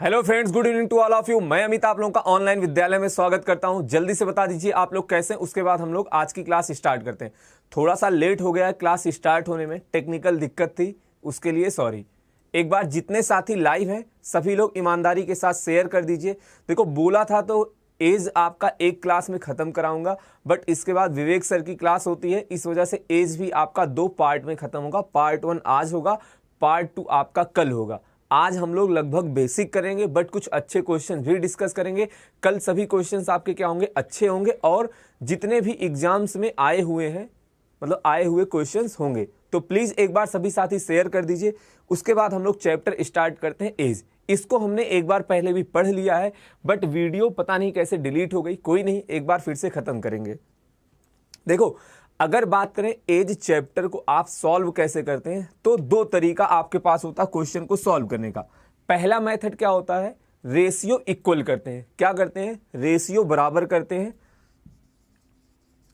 Hello friends, good evening to all of you. मैं अमित आप लोगों का ऑनलाइन विद्यालय में स्वागत करता हूं। जल्दी से बता दीजिए आप लोग कैसे, उसके बाद हम लोग आज की क्लास स्टार्ट करते हैं। थोड़ा सा लेट हो गया है क्लास स्टार्ट होने में, टेक्निकल दिक्कत थी, उसके लिए सॉरी। एक बार जितने साथी लाइव हैं सभी लोग ईमानदारी के साथ शेयर कर दीजिए। देखो बोला था तो एज आपका एक क्लास में खत्म कराऊंगा, बट इसके बाद विवेक सर की क्लास होती है, इस वजह से एज भी आपका 2 पार्ट में खत्म होगा। पार्ट 1 आज होगा, पार्ट 2 आपका कल होगा। आज हम लोग लगभग बेसिक करेंगे, बट कुछ अच्छे क्वेश्चन भी डिस्कस करेंगे। कल सभी क्वेश्चंस आपके क्या होंगे, अच्छे होंगे, और जितने भी एग्जाम्स में आए हुए हैं, मतलब आए हुए क्वेश्चंस होंगे। तो प्लीज एक बार सभी साथी शेयर कर दीजिए। उसके बाद हम लोग चैप्टर स्टार्ट करते हैं एज। इसको हमने एक बार पहले भी पढ़ लिया है, बट वीडियो पता नहीं कैसे डिलीट हो गई। कोई नहीं, एक बार फिर से खत्म करेंगे। देखो, अगर बात करें एज चैप्टर को आप सॉल्व कैसे करते हैं, तो 2 तरीका आपके पास होता है क्वेश्चन को सॉल्व करने का। पहला मेथड क्या होता है, रेशियो इक्वल करते हैं। क्या करते हैं, रेशियो बराबर करते हैं।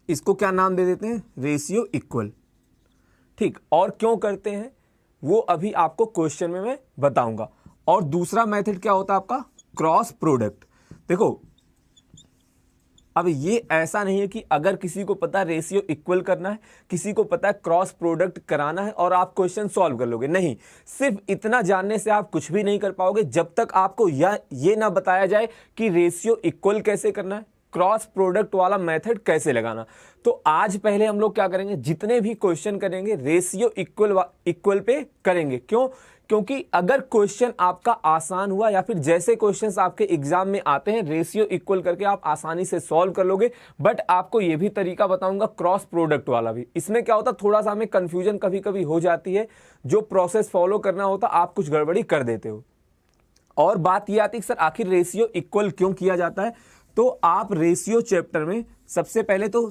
इसको क्या नाम दे देते हैं, रेशियो इक्वल। ठीक, और क्यों करते हैं वो अभी आपको क्वेश्चन में मैं बताऊंगा। और दूसरा मेथड क्या होता है आपका, क्रॉस प्रोडक्ट। देखो, अब ये ऐसा नहीं है कि अगर किसी को पता है रेशियो इक्वल करना है, किसी को पता है क्रॉस प्रोडक्ट कराना है और आप क्वेश्चन सॉल्व कर लोगे। नहीं, सिर्फ इतना जानने से आप कुछ भी नहीं कर पाओगे जब तक आपको ये ना बताया जाए कि रेशियो इक्वल कैसे करना है, क्रॉस प्रोडक्ट वाला मेथड कैसे लगाना। तो आज पहले हम लोग क्या करेंगे, जितने भी क्वेश्चन करेंगे रेशियो इक्वल पे करेंगे। क्यों? क्योंकि अगर क्वेश्चन आपका आसान हुआ या फिर जैसे क्वेश्चंस आपके एग्जाम में आते हैं रेशियो इक्वल करके आप आसानी से सॉल्व कर लोगे। बट आपको यह भी तरीका बताऊंगा क्रॉस प्रोडक्ट वाला भी। इसमें क्या होता है, थोड़ा सा हमें कंफ्यूजन कभी कभी हो जाती है, जो प्रोसेस फॉलो करना होता आप कुछ गड़बड़ी कर देते हो। और बात यह आती है कि सर आखिर रेशियो इक्वल क्यों किया जाता है। तो आप रेशियो चैप्टर में सबसे पहले तो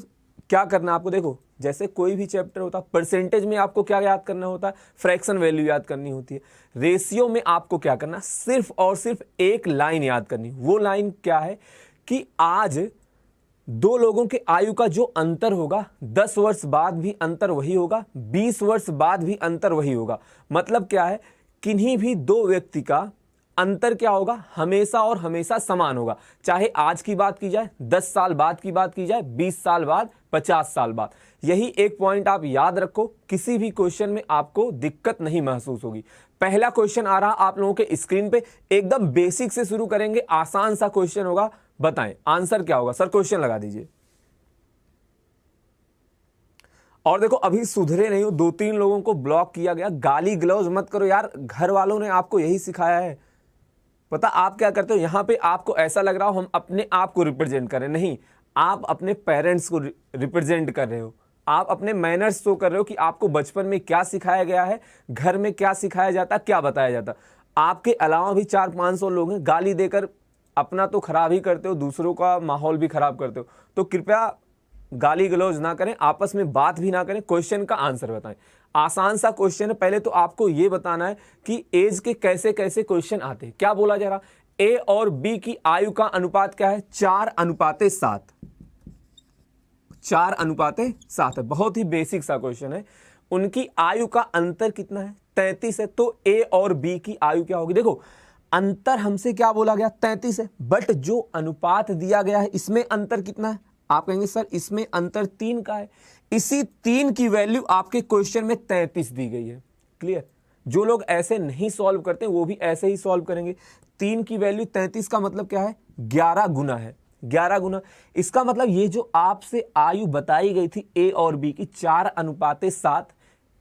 क्या करना आपको, देखो जैसे कोई भी चैप्टर होता है, परसेंटेज में आपको क्या याद करना होता है, फ्रैक्शन वैल्यू याद करनी होती है। रेशियो में आपको क्या करना, सिर्फ और सिर्फ एक लाइन याद करनी। वो लाइन क्या है कि आज 2 लोगों के आयु का जो अंतर होगा, 10 वर्ष बाद भी अंतर वही होगा, 20 वर्ष बाद भी अंतर वही होगा। मतलब क्या है, किन्हीं भी 2 व्यक्ति का अंतर क्या होगा, हमेशा और हमेशा समान होगा। चाहे आज की बात की जाए, 10 साल बाद की बात की जाए, 20 साल बाद, 50 साल बाद। यही एक पॉइंट आप याद रखो, किसी भी क्वेश्चन में आपको दिक्कत नहीं महसूस होगी। पहला क्वेश्चन आ रहा आप लोगों के स्क्रीन पे, एकदम बेसिक से शुरू करेंगे, आसान सा क्वेश्चन होगा। बताएं आंसर क्या होगा। सर क्वेश्चन लगा दीजिए। और देखो, अभी सुधरे नहीं हो, 2-3 लोगों को ब्लॉक किया गया। गाली गलौज मत करो यार, घर वालों ने आपको यही सिखाया है। पता आप क्या करते हो, यहां पे आपको ऐसा लग रहा हो हम अपने आप को रिप्रेजेंट कर रहे हैं। नहीं, आप अपने पेरेंट्स को रिप्रेजेंट कर रहे हो। आप अपने मैनर्स शो कर रहे हो कि आपको बचपन में क्या सिखाया गया है, घर में क्या सिखाया जाता, क्या बताया जाता। आपके अलावा भी 400-500 लोग हैं, गाली देकर अपना तो खराब ही करते हो, दूसरों का माहौल भी खराब करते हो। तो कृपया गाली गलौज ना करें, आपस में बात भी ना करें, क्वेश्चन का आंसर बताएं। आसान सा क्वेश्चन है। पहले तो आपको यह बताना है कि एज के कैसे कैसे क्वेश्चन आते हैं। क्या बोला जा रहा, ए और बी की आयु का अनुपात क्या है, 4:7। 4:7 है। बहुत ही बेसिक सा क्वेश्चन है। उनकी आयु का अंतर कितना है, 33 है। तो ए और बी की आयु क्या होगी। देखो, अंतर हमसे क्या बोला गया, 33 है, बट जो अनुपात दिया गया है इसमें अंतर कितना है। आप कहेंगे सर इसमें अंतर 3 का है। इसी 3 की वैल्यू आपके क्वेश्चन में 33 दी गई है। क्लियर। जो लोग ऐसे नहीं सॉल्व करते वो भी ऐसे ही सॉल्व करेंगे। 3 की वैल्यू 33 का मतलब क्या है, 11 गुना है। 11 गुना, इसका मतलब ये जो आपसे आयु बताई गई थी ए और बी की 4:7,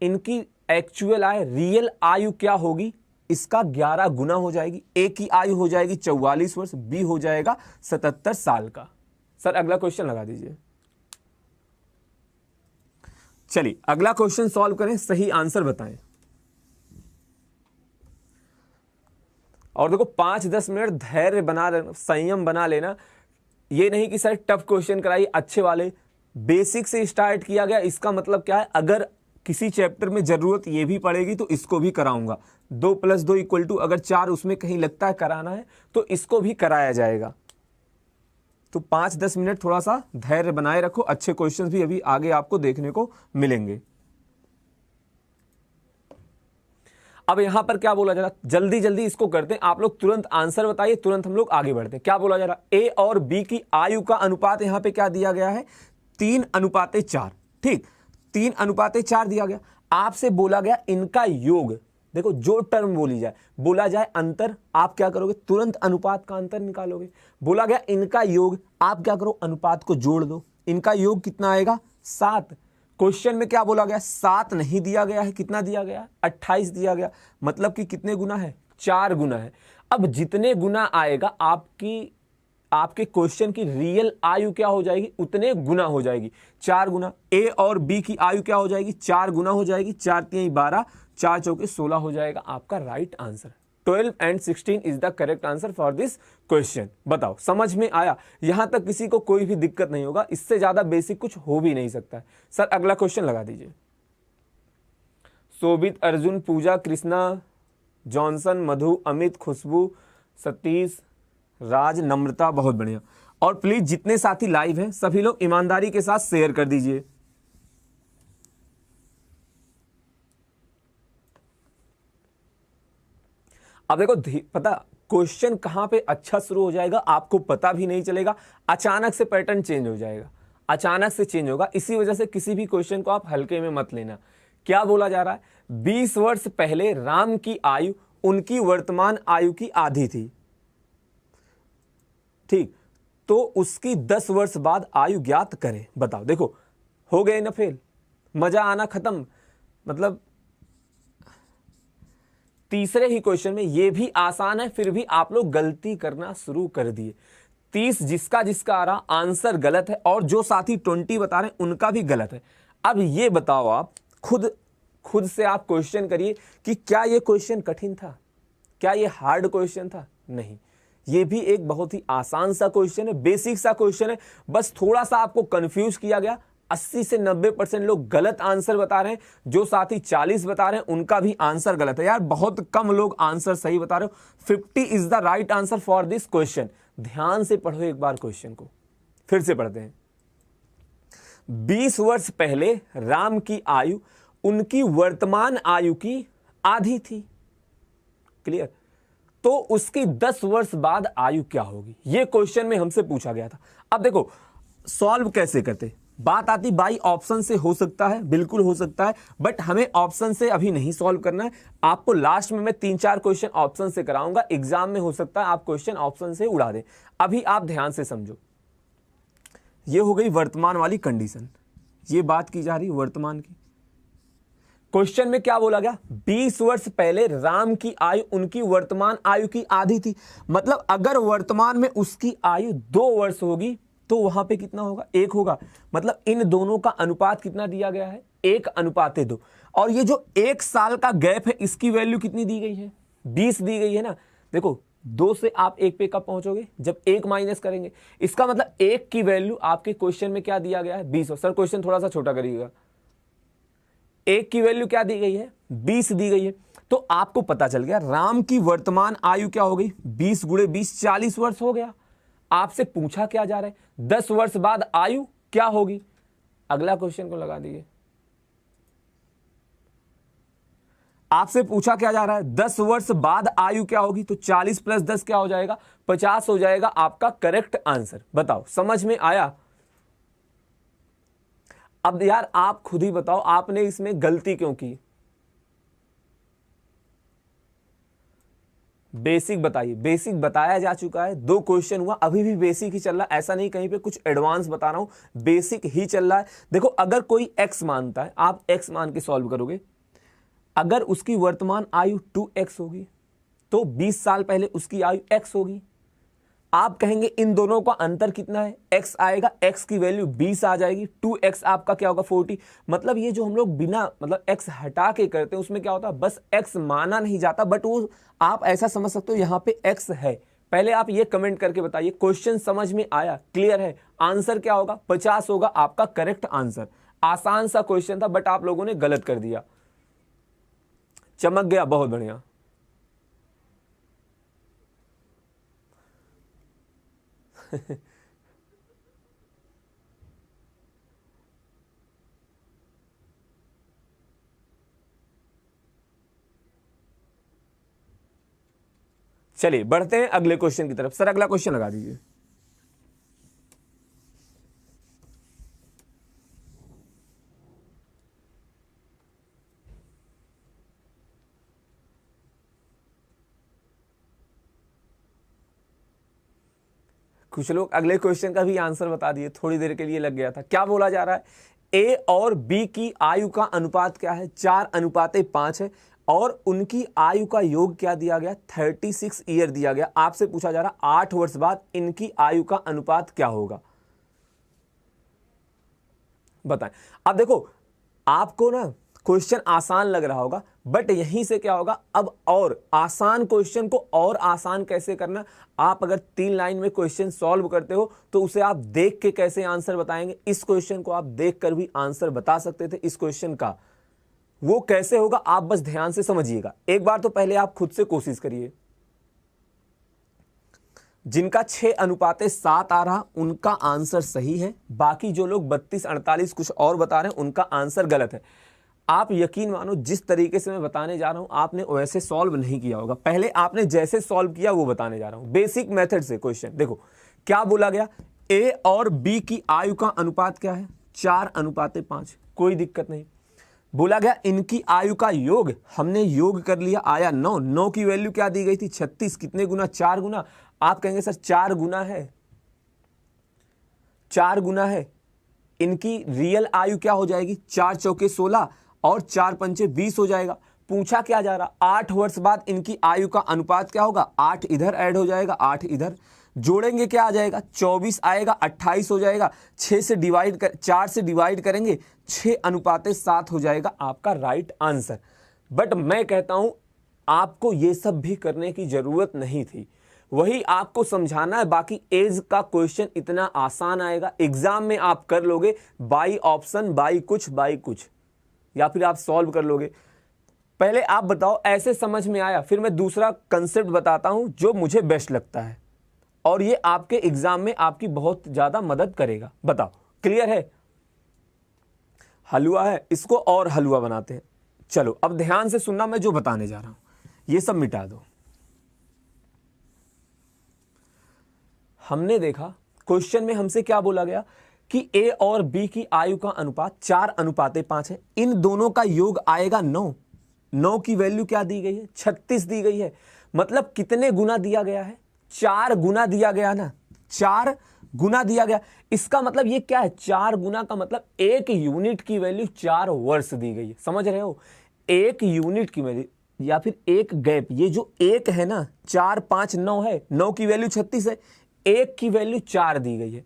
इनकी एक्चुअल आयु, रियल आयु क्या होगी, इसका 11 गुना हो जाएगी। ए की आयु हो जाएगी 44 वर्ष, बी हो जाएगा 77 साल का। सर अगला क्वेश्चन लगा दीजिए। चलिए अगला क्वेश्चन सॉल्व करें, सही आंसर बताएं। और देखो 5-10 मिनट धैर्य बना लेना, संयम बना लेना। ये नहीं कि सर टफ क्वेश्चन कराइए, अच्छे वाले। बेसिक से स्टार्ट किया गया, इसका मतलब क्या है, अगर किसी चैप्टर में जरूरत ये भी पड़ेगी तो इसको भी कराऊंगा। 2 + 2 = अगर 4 उसमें कहीं लगता है कराना है तो इसको भी कराया जाएगा। तो 5-10 मिनट थोड़ा सा धैर्य बनाए रखो। अच्छे क्वेश्चंस भी अभी आगे आपको देखने को मिलेंगे। अब यहां पर क्या बोला जा रहा है, जल्दी जल्दी इसको करते हैं, आप लोग तुरंत आंसर बताइए, तुरंत हम लोग आगे बढ़ते हैं। क्या बोला जा रहा है, ए और बी की आयु का अनुपात यहां पे क्या दिया गया है, 3:4। ठीक, 3:4 दिया गया। आपसे बोला गया इनका योग, देखो जो टर्म बोली जाए, बोला जाए अंतर, आप क्या करोगे, तुरंत अनुपात का अंतर निकालोगे। बोला गया इनका योग, आप क्या करो, अनुपात को जोड़ दो। इनका योग कितना आएगा, 7। क्वेश्चन में क्या बोला गया, 7 नहीं दिया गया है, कितना दिया गया, 28 दिया गया। मतलब कि कितने गुना है, 4 गुना है। अब जितने गुना आएगा आपके क्वेश्चन की रियल आयु क्या हो जाएगी, उतने गुना हो जाएगी, 4 गुना। ए और बी की आयु क्या हो जाएगी, 4 गुना हो जाएगी। 4 3 12, 4 चौके 16 हो जाएगा आपका right answer. 12 and 16 is the correct answer for this question. बताओ समझ में आया, यहां तक किसी को कोई भी दिक्कत नहीं होगा, इससे ज्यादा बेसिक कुछ हो भी नहीं सकता है। सर अगला क्वेश्चन लगा दीजिए। शोभित, अर्जुन, पूजा, कृष्णा, जॉनसन, मधु, अमित, खुशबू, सतीश, राज, नम्रता, बहुत बढ़िया। और प्लीज जितने साथी लाइव हैं सभी लोग ईमानदारी के साथ शेयर कर दीजिए। अब देखो पता क्वेश्चन कहां पे अच्छा शुरू हो जाएगा आपको पता भी नहीं चलेगा, अचानक से पैटर्न चेंज हो जाएगा, अचानक से चेंज होगा। इसी वजह से किसी भी क्वेश्चन को आप हल्के में मत लेना। क्या बोला जा रहा है, 20 वर्ष पहले राम की आयु उनकी वर्तमान आयु की आधी थी। ठीक, तो उसकी 10 वर्ष बाद आयु ज्ञात करें। बताओ, देखो हो गए ना फेल, मजा आना खत्म। मतलब तीसरे ही क्वेश्चन में, ये भी आसान है फिर भी आप लोग गलती करना शुरू कर दिए। 30 जिसका जिसका आ रहा आंसर गलत है, और जो साथी 20 बता रहे हैं उनका भी गलत है। अब ये बताओ, आप खुद से आप क्वेश्चन करिए कि क्या ये क्वेश्चन कठिन था, क्या ये हार्ड क्वेश्चन था? नहीं, ये भी एक बहुत ही आसान सा क्वेश्चन है, बेसिक सा क्वेश्चन है। बस थोड़ा सा आपको कंफ्यूज किया गया। 80 से 90% लोग गलत आंसर बता रहे हैं, जो साथी 40 बता रहे हैं उनका भी आंसर गलत है। यार बहुत कम लोग आंसर सही बता रहे हो। 50 is the right answer for this question. ध्यान से पढ़ो एक बार क्वेश्चन को, फिर से पढ़ते हैं। 20 वर्ष पहले राम की आयु उनकी वर्तमान आयु की आधी थी। क्लियर? तो उसकी 10 वर्ष बाद आयु क्या होगी, यह क्वेश्चन में हमसे पूछा गया था। अब देखो सॉल्व कैसे करते, बात आती बाई ऑप्शन से हो सकता है, बिल्कुल हो सकता है, बट हमें ऑप्शन से अभी नहीं सॉल्व करना है। आपको लास्ट में मैं 3-4 क्वेश्चन ऑप्शन से कराऊंगा, एग्जाम में हो सकता है आप क्वेश्चन ऑप्शन से उड़ा दें। अभी आप ध्यान से समझो, ये हो गई वर्तमान वाली कंडीशन, ये बात की जा रही वर्तमान की। क्वेश्चन में क्या बोला गया, 20 वर्ष पहले राम की आयु उनकी वर्तमान आयु की आधी थी। मतलब अगर वर्तमान में उसकी आयु 2 वर्ष होगी तो वहां पे कितना होगा, 1 होगा। मतलब इन दोनों का अनुपात कितना दिया गया है, 1:2। और ये जो 1 साल का गैप है इसकी वैल्यू कितनी दी गई है, 20 दी गई है ना। देखो 2 से आप 1 पे कब पहुंचोगे, जब 1 माइनस करेंगे। इसका मतलब 1 की वैल्यू आपके क्वेश्चन में क्या दिया गया है, 20। सर क्वेश्चन थोड़ा सा छोटा करिएगा। 1 की वैल्यू क्या दी गई है, 20 दी गई है। तो आपको पता चल गया राम की वर्तमान आयु क्या हो गई, 20 × 20 40 वर्ष हो गया। आपसे पूछा क्या जा रहा है, 10 वर्ष बाद आयु क्या होगी। अगला क्वेश्चन को लगा दीजिए। आपसे पूछा क्या जा रहा है, 10 वर्ष बाद आयु क्या होगी। तो 40 + 10 क्या हो जाएगा, 50 हो जाएगा आपका करेक्ट आंसर। बताओ समझ में आया। अब यार आप खुद ही बताओ, आपने इसमें गलती क्यों की। बेसिक बताइए, बेसिक बताया जा चुका है, 2 क्वेश्चन हुआ, अभी भी बेसिक ही चल रहा है। ऐसा नहीं कहीं पे कुछ एडवांस बता रहा हूं, बेसिक ही चल रहा है। देखो अगर कोई x मानता है, आप x मान के सॉल्व करोगे। अगर उसकी वर्तमान आयु 2x होगी तो 20 साल पहले उसकी आयु x होगी। आप कहेंगे इन दोनों का अंतर कितना है, x आएगा, x की वैल्यू 20 आ जाएगी, 2x आपका क्या होगा 40। मतलब ये जो हम लोग बिना मतलब x हटा के करते हैं उसमें क्या होता है, बस x माना नहीं जाता, बट वो आप ऐसा समझ सकते हो यहाँ पे x है। पहले आप ये कमेंट करके बताइए क्वेश्चन समझ में आया, क्लियर है। आंसर क्या होगा, 50 होगा आपका करेक्ट आंसर। आसान सा क्वेश्चन था बट आप लोगों ने गलत कर दिया। चमक गया, बहुत बढ़िया। चलिए बढ़ते हैं अगले क्वेश्चन की तरफ। सर अगला क्वेश्चन लगा दीजिए। कुछ लोग अगले क्वेश्चन का भी आंसर बता दिए, थोड़ी देर के लिए लग गया था। क्या बोला जा रहा है? ए और बी की आयु का अनुपात क्या है? 4:5 है और उनकी आयु का योग क्या दिया गया? 36 ईयर दिया गया। आपसे पूछा जा रहा 8 वर्ष बाद इनकी आयु का अनुपात क्या होगा, बताएं। अब देखो आपको ना क्वेश्चन आसान लग रहा होगा, बट यहीं से क्या होगा, अब और आसान क्वेश्चन को और आसान कैसे करना। आप अगर 3 लाइन में क्वेश्चन सॉल्व करते हो तो उसे आप देख के कैसे आंसर बताएंगे। इस क्वेश्चन को आप देख कर भी आंसर बता सकते थे, इस क्वेश्चन का वो कैसे होगा आप बस ध्यान से समझिएगा। एक बार तो पहले आप खुद से कोशिश करिए। जिनका 6:7 आ रहा उनका आंसर सही है, बाकी जो लोग 32-48 कुछ और बता रहे हैं उनका आंसर गलत है। आप यकीन मानो जिस तरीके से मैं बताने जा रहा हूं आपने वैसे सॉल्व नहीं किया होगा। पहले आपने जैसे सॉल्व किया वो बताने जा रहा हूं, बेसिक मेथड से क्वेश्चन। देखो क्या बोला गया, ए और बी की आयु का अनुपात क्या है? 4:5। कोई दिक्कत नहीं। बोला गया इनकी आयु का योग, हमने योग कर लिया, आया 9। 9 की वैल्यू क्या दी गई थी? 36। कितने गुना? 4 गुना। आप कहेंगे सर 4 गुना है, 4 गुना है। इनकी रियल आयु क्या हो जाएगी? 4 चौके 16 और 4 पंचे 20 हो जाएगा। पूछा क्या जा रहा, 8 वर्ष बाद इनकी आयु का अनुपात क्या होगा? 8 इधर ऐड हो जाएगा, 8 इधर जोड़ेंगे क्या आ जाएगा? 24 आएगा, 28 हो जाएगा। 4 से डिवाइड करेंगे, 6:7 हो जाएगा आपका राइट आंसर। बट मैं कहता हूं आपको ये सब भी करने की जरूरत नहीं थी, वही आपको समझाना है। बाकी एज का क्वेश्चन इतना आसान आएगा, एग्जाम में आप कर लोगे बाई ऑप्शन, बाई कुछ, या फिर आप सॉल्व कर लोगे। पहले आप बताओ ऐसे समझ में आया, फिर मैं दूसरा कंसेप्ट बताता हूं जो मुझे बेस्ट लगता है और ये आपके एग्जाम में आपकी बहुत ज्यादा मदद करेगा। बताओ क्लियर है? हलवा है, इसको और हलवा बनाते हैं। चलो अब ध्यान से सुनना, मैं जो बताने जा रहा हूं ये सब मिटा दो। हमने देखा क्वेश्चन में हमसे क्या बोला गया कि ए और बी की आयु का अनुपात 4:5 है। इन दोनों का योग आएगा 9। 9 की वैल्यू क्या दी गई है? 36 दी गई है। मतलब कितने गुना दिया गया है? 4 गुना दिया गया ना, 4 गुना दिया गया। इसका मतलब ये क्या है? 4 गुना का मतलब 1 यूनिट की वैल्यू 4 वर्ष दी गई है। समझ रहे हो? 1 यूनिट की वैल्यू या फिर एक गैप, ये जो एक है ना, 4 5 9 है, 9 की वैल्यू 36 है, 1 की वैल्यू 4 दी गई है,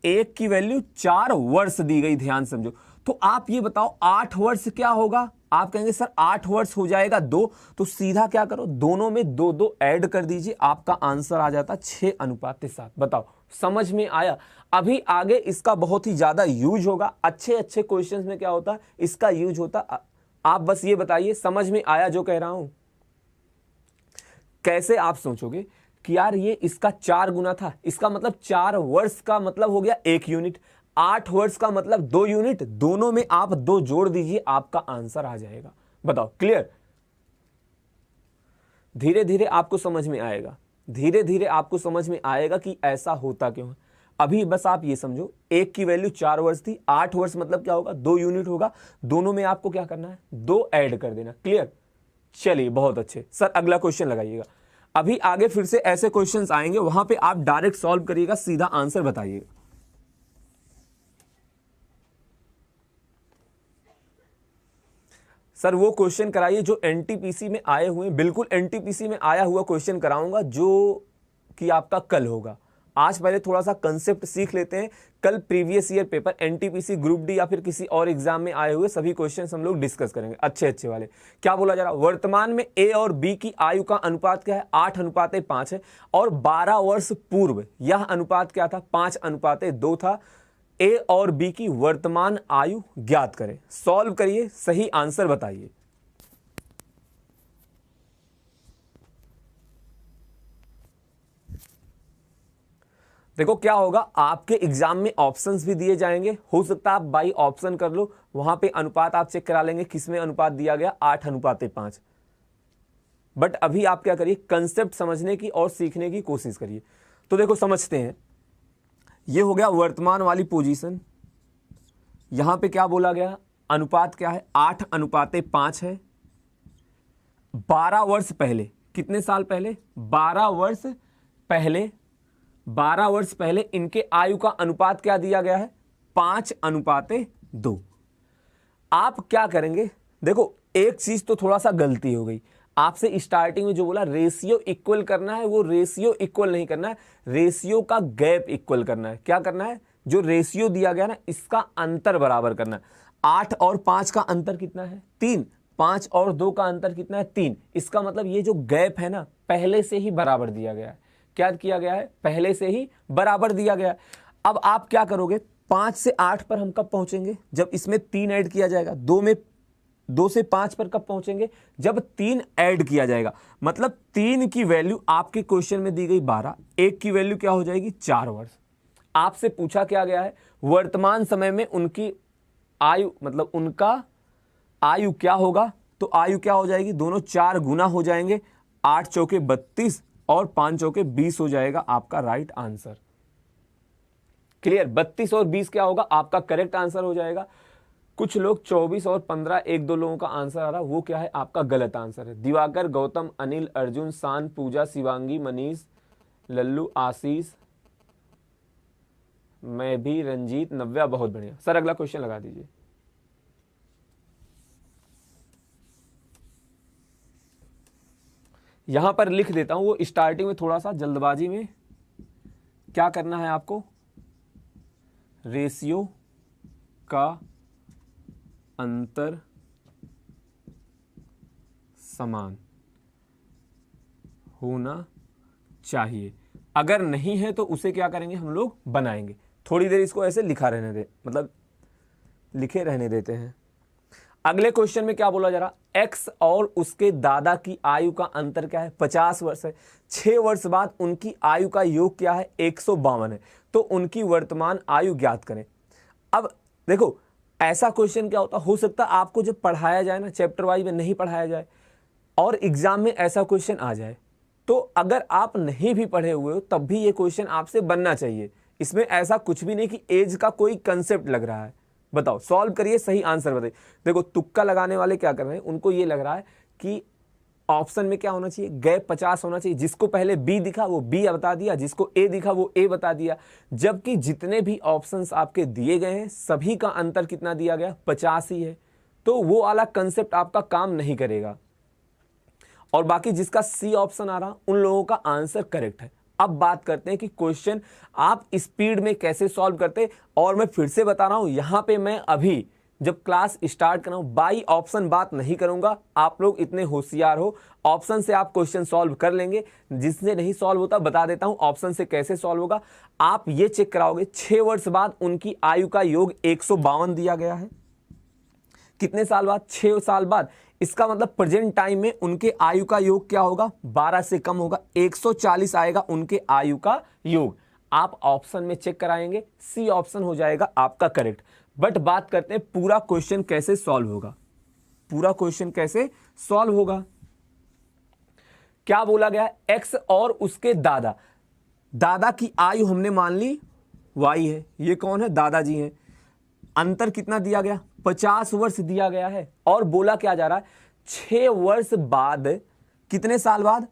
1 की वैल्यू 4 वर्ष दी गई। ध्यान समझो। तो आप ये बताओ 8 वर्ष क्या होगा? आप कहेंगे सर 8 वर्ष हो जाएगा 2, तो सीधा क्या करो, दोनों में 2-2 ऐड कर दीजिए, आपका आंसर आ जाता 6:7। बताओ समझ में आया? अभी आगे इसका बहुत ही ज्यादा यूज होगा, अच्छे क्वेश्चंस में क्या होता है इसका यूज होता। आप बस ये बताइए समझ में आया जो कह रहा हूं? कैसे आप सोचोगे कि यार ये इसका 4 गुना था, इसका मतलब 4 वर्ष का मतलब हो गया 1 यूनिट, 8 वर्ष का मतलब 2 यूनिट, दोनों में आप 2 जोड़ दीजिए, आपका आंसर आ जाएगा। बताओ क्लियर? धीरे धीरे आपको समझ में आएगा, धीरे धीरे आपको समझ में आएगा कि ऐसा होता क्यों है। अभी बस आप ये समझो 1 की वैल्यू 4 वर्ष थी, 8 वर्ष मतलब क्या होगा? 2 यूनिट होगा, दोनों में आपको क्या करना है? 2 ऐड कर देना। क्लियर? चलिए बहुत अच्छे। सर अगला क्वेश्चन लगाइएगा। अभी आगे फिर से ऐसे क्वेश्चंस आएंगे, वहां पे आप डायरेक्ट सॉल्व करिएगा, सीधा आंसर बताइएगा। सर वो क्वेश्चन कराइए जो एनटीपीसी में आए हुए, बिल्कुल एनटीपीसी में आया हुआ क्वेश्चन कराऊंगा जो कि आपका कल होगा। आज पहले थोड़ा सा कंसेप्ट सीख लेते हैं, कल previous year paper NTPC group D या फिर किसी और एग्जाम में आए हुए सभी क्वेश्चंस हम लोग डिस्कस करेंगे, अच्छे वाले। क्या बोला जा रहा है? वर्तमान में ए और बी की आयु का अनुपात क्या है? 8:5 है और 12 वर्ष पूर्व यह अनुपात क्या था? 5:2 था। ए और बी की वर्तमान आयु ज्ञात करें। सॉल्व करिए, सही आंसर बताइए। देखो क्या होगा, आपके एग्जाम में ऑप्शंस भी दिए जाएंगे, हो सकता है आप बाई ऑप्शन कर लो, वहां पे अनुपात आप चेक करा लेंगे किसमें अनुपात दिया गया, 8:5। बट अभी आप क्या करिए, कंसेप्ट समझने की और सीखने की कोशिश करिए। तो देखो समझते हैं, ये हो गया वर्तमान वाली पोजीशन। यहां पे क्या बोला गया, अनुपात क्या है, 8:5 है। 12 वर्ष पहले, कितने साल पहले, 12 वर्ष पहले, 12 वर्ष पहले इनके आयु का अनुपात क्या दिया गया है, 5:2। आप क्या करेंगे, देखो एक चीज तो थोड़ा सा गलती हो गई, आपसे स्टार्टिंग में जो बोला रेशियो इक्वल करना है, वो रेशियो इक्वल नहीं करना है, रेशियो का गैप इक्वल करना है। क्या करना है, जो रेशियो दिया गया ना इसका अंतर बराबर करना है। 8 और 5 का अंतर कितना है, 3। 5 और 2 का अंतर कितना है, 3। इसका मतलब ये जो गैप है ना पहले से ही बराबर दिया गया है। क्या किया गया है, पहले से ही बराबर दिया गया है। अब आप क्या करोगे, 5 से 8 पर हम कब पहुंचेंगे, जब इसमें 3 ऐड किया जाएगा। 2 से 5 पर कब पहुंचेंगे, जब 3 ऐड किया जाएगा। मतलब 3 की वैल्यू आपके क्वेश्चन में दी गई 12, 1 की वैल्यू क्या हो जाएगी, 4 वर्ष। आपसे पूछा क्या गया है, वर्तमान समय में उनकी आयु, मतलब उनका आयु क्या होगा, तो आयु क्या हो जाएगी, दोनों 4 गुना हो जाएंगे, 8 चौके 32 और 5 चौके 20 हो जाएगा आपका राइट आंसर। क्लियर, 32 और 20 क्या होगा, आपका करेक्ट आंसर हो जाएगा। कुछ लोग 24 और 15, 1-2 लोगों का आंसर आ रहा, वो क्या है, आपका गलत आंसर है। दिवाकर, गौतम, अनिल, अर्जुन, शान, पूजा, शिवांगी, मनीष, लल्लू, आशीष, मैं भी, रंजीत, नव्या, बहुत बढ़िया सर। अगला क्वेश्चन लगा दीजिए। यहां पर लिख देता हूं, वो स्टार्टिंग में थोड़ा सा जल्दबाजी में क्या करना है आपको, रेशियो का अंतर समान होना चाहिए। अगर नहीं है तो उसे क्या करेंगे, हम लोग बनाएंगे। थोड़ी देर इसको ऐसे लिखा रहने दे, मतलब लिखे रहने देते हैं। अगले क्वेश्चन में क्या बोला जा रहा, एक्स और उसके दादा की आयु का अंतर क्या है, 50 वर्ष है। 6 वर्ष बाद उनकी आयु का योग क्या है, 152 है। तो उनकी वर्तमान आयु ज्ञात करें। अब देखो ऐसा क्वेश्चन क्या होता, हो सकता है आपको जब पढ़ाया जाए ना चैप्टर वाइज में नहीं पढ़ाया जाए और एग्जाम में ऐसा क्वेश्चन आ जाए, तो अगर आप नहीं भी पढ़े हुए हो तब भी ये क्वेश्चन आपसे बनना चाहिए। इसमें ऐसा कुछ भी नहीं कि एज का कोई कंसेप्ट लग रहा है। बताओ, सॉल्व करिए, सही आंसर बताइए। देखो तुक्का लगाने वाले क्या कर रहे हैं, उनको ये लग रहा है कि ऑप्शन में क्या होना चाहिए, गैप 50 होना चाहिए। जिसको पहले बी दिखा वो बी बता दिया, जिसको ए दिखा वो ए बता दिया। जबकि जितने भी ऑप्शंस आपके दिए गए हैं सभी का अंतर कितना दिया गया, 50 ही है। तो वो वाला कंसेप्ट आपका काम नहीं करेगा। और बाकी जिसका सी ऑप्शन आ रहा उन लोगों का आंसर करेक्ट है। अब बात करते हैं कि क्वेश्चन आप स्पीड में कैसे सॉल्व करते। और मैं फिर से बता रहा हूं, यहां पे मैं अभी जब क्लास स्टार्ट कर रहा हूं बाई ऑप्शन बात नहीं करूंगा। आप लोग इतने होशियार हो, ऑप्शन से आप क्वेश्चन सॉल्व कर लेंगे। जिससे नहीं सॉल्व होता बता देता हूं ऑप्शन से कैसे सॉल्व होगा। आप ये चेक कराओगे 6 वर्ष बाद उनकी आयु का योग 152 दिया गया है। कितने साल बाद, 6 साल बाद। इसका मतलब प्रेजेंट टाइम में उनके आयु का योग क्या होगा, 12 से कम होगा, 140 आएगा उनके आयु का योग। आप ऑप्शन में चेक कराएंगे, सी ऑप्शन हो जाएगा आपका करेक्ट। बट बात करते हैं पूरा क्वेश्चन कैसे सॉल्व होगा। पूरा क्वेश्चन कैसे सॉल्व होगा, क्या बोला गया, एक्स और उसके दादा। दादा की आयु हमने मान ली वाई है, ये कौन है, दादाजी हैं। अंतर कितना दिया गया, 50 वर्ष दिया गया है। और बोला क्या जा रहा है, 6 वर्ष बाद, कितने साल बाद,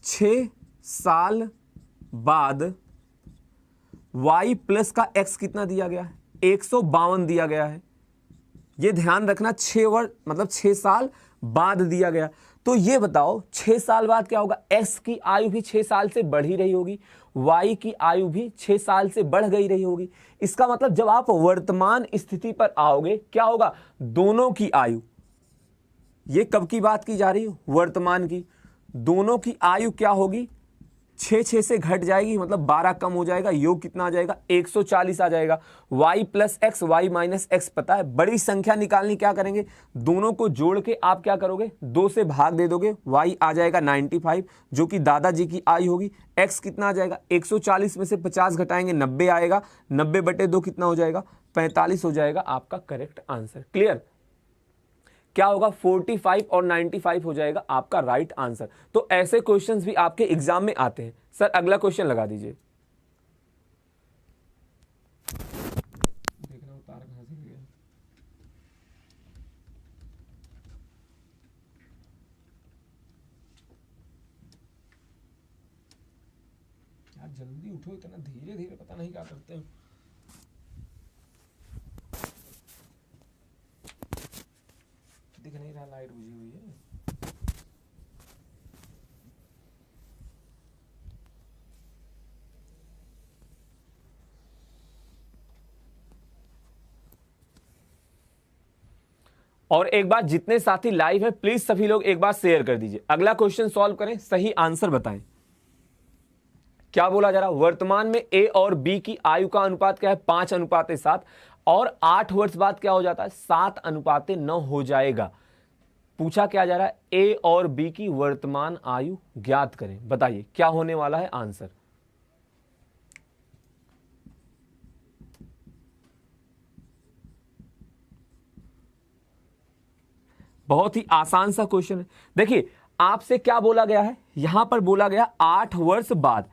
6 साल बाद y प्लस का x कितना दिया गया है, 152 दिया गया है। ये ध्यान रखना, 6 वर्ष मतलब 6 साल बाद दिया गया। तो ये बताओ 6 साल बाद क्या होगा, x की आयु भी 6 साल से बढ़ ही रही होगी, y की आयु भी 6 साल से बढ़ गई रही होगी। इसका मतलब जब आप वर्तमान स्थिति पर आओगे क्या होगा, दोनों की आयु, ये कब की बात की जा रही है, वर्तमान की, दोनों की आयु क्या होगी, 6 से घट जाएगी, मतलब 12 कम हो जाएगा, योग कितना आ जाएगा, 140 आ जाएगा। y plus x, y minus x पता है, बड़ी संख्या निकालनी, क्या करेंगे, दोनों को जोड़ के आप क्या करोगे, 2 से भाग दे दोगे, y आ जाएगा 95 जो कि दादाजी की आयु होगी। x कितना आ जाएगा, 140 में से 50 घटाएंगे 90 आएगा, 90/2 कितना हो जाएगा, 45 हो जाएगा आपका करेक्ट आंसर। क्लियर। क्या होगा 45 और 95 हो जाएगा आपका राइट आंसर। तो ऐसे क्वेश्चंस भी आपके एग्जाम में आते हैं। सर अगला क्वेश्चन लगा दीजिए। देखना उतार कहां से गया। यार जल्दी उठो, इतना धीरे धीरे पता नहीं क्या करते हो। दिख नहीं रहा, लाइट बुझी हुई है। और एक बार जितने साथी लाइव है प्लीज सभी लोग एक बार शेयर कर दीजिए। अगला क्वेश्चन सॉल्व करें, सही आंसर बताएं। क्या बोला जा रहा, वर्तमान में ए और बी की आयु का अनुपात क्या है 5:7 और 8 वर्ष बाद क्या हो जाता है 7:9 हो जाएगा। पूछा क्या जा रहा है, ए और बी की वर्तमान आयु ज्ञात करें। बताइए क्या होने वाला है आंसर। बहुत ही आसान सा क्वेश्चन है। देखिए आपसे क्या बोला गया है, यहां पर बोला गया 8 वर्ष बाद,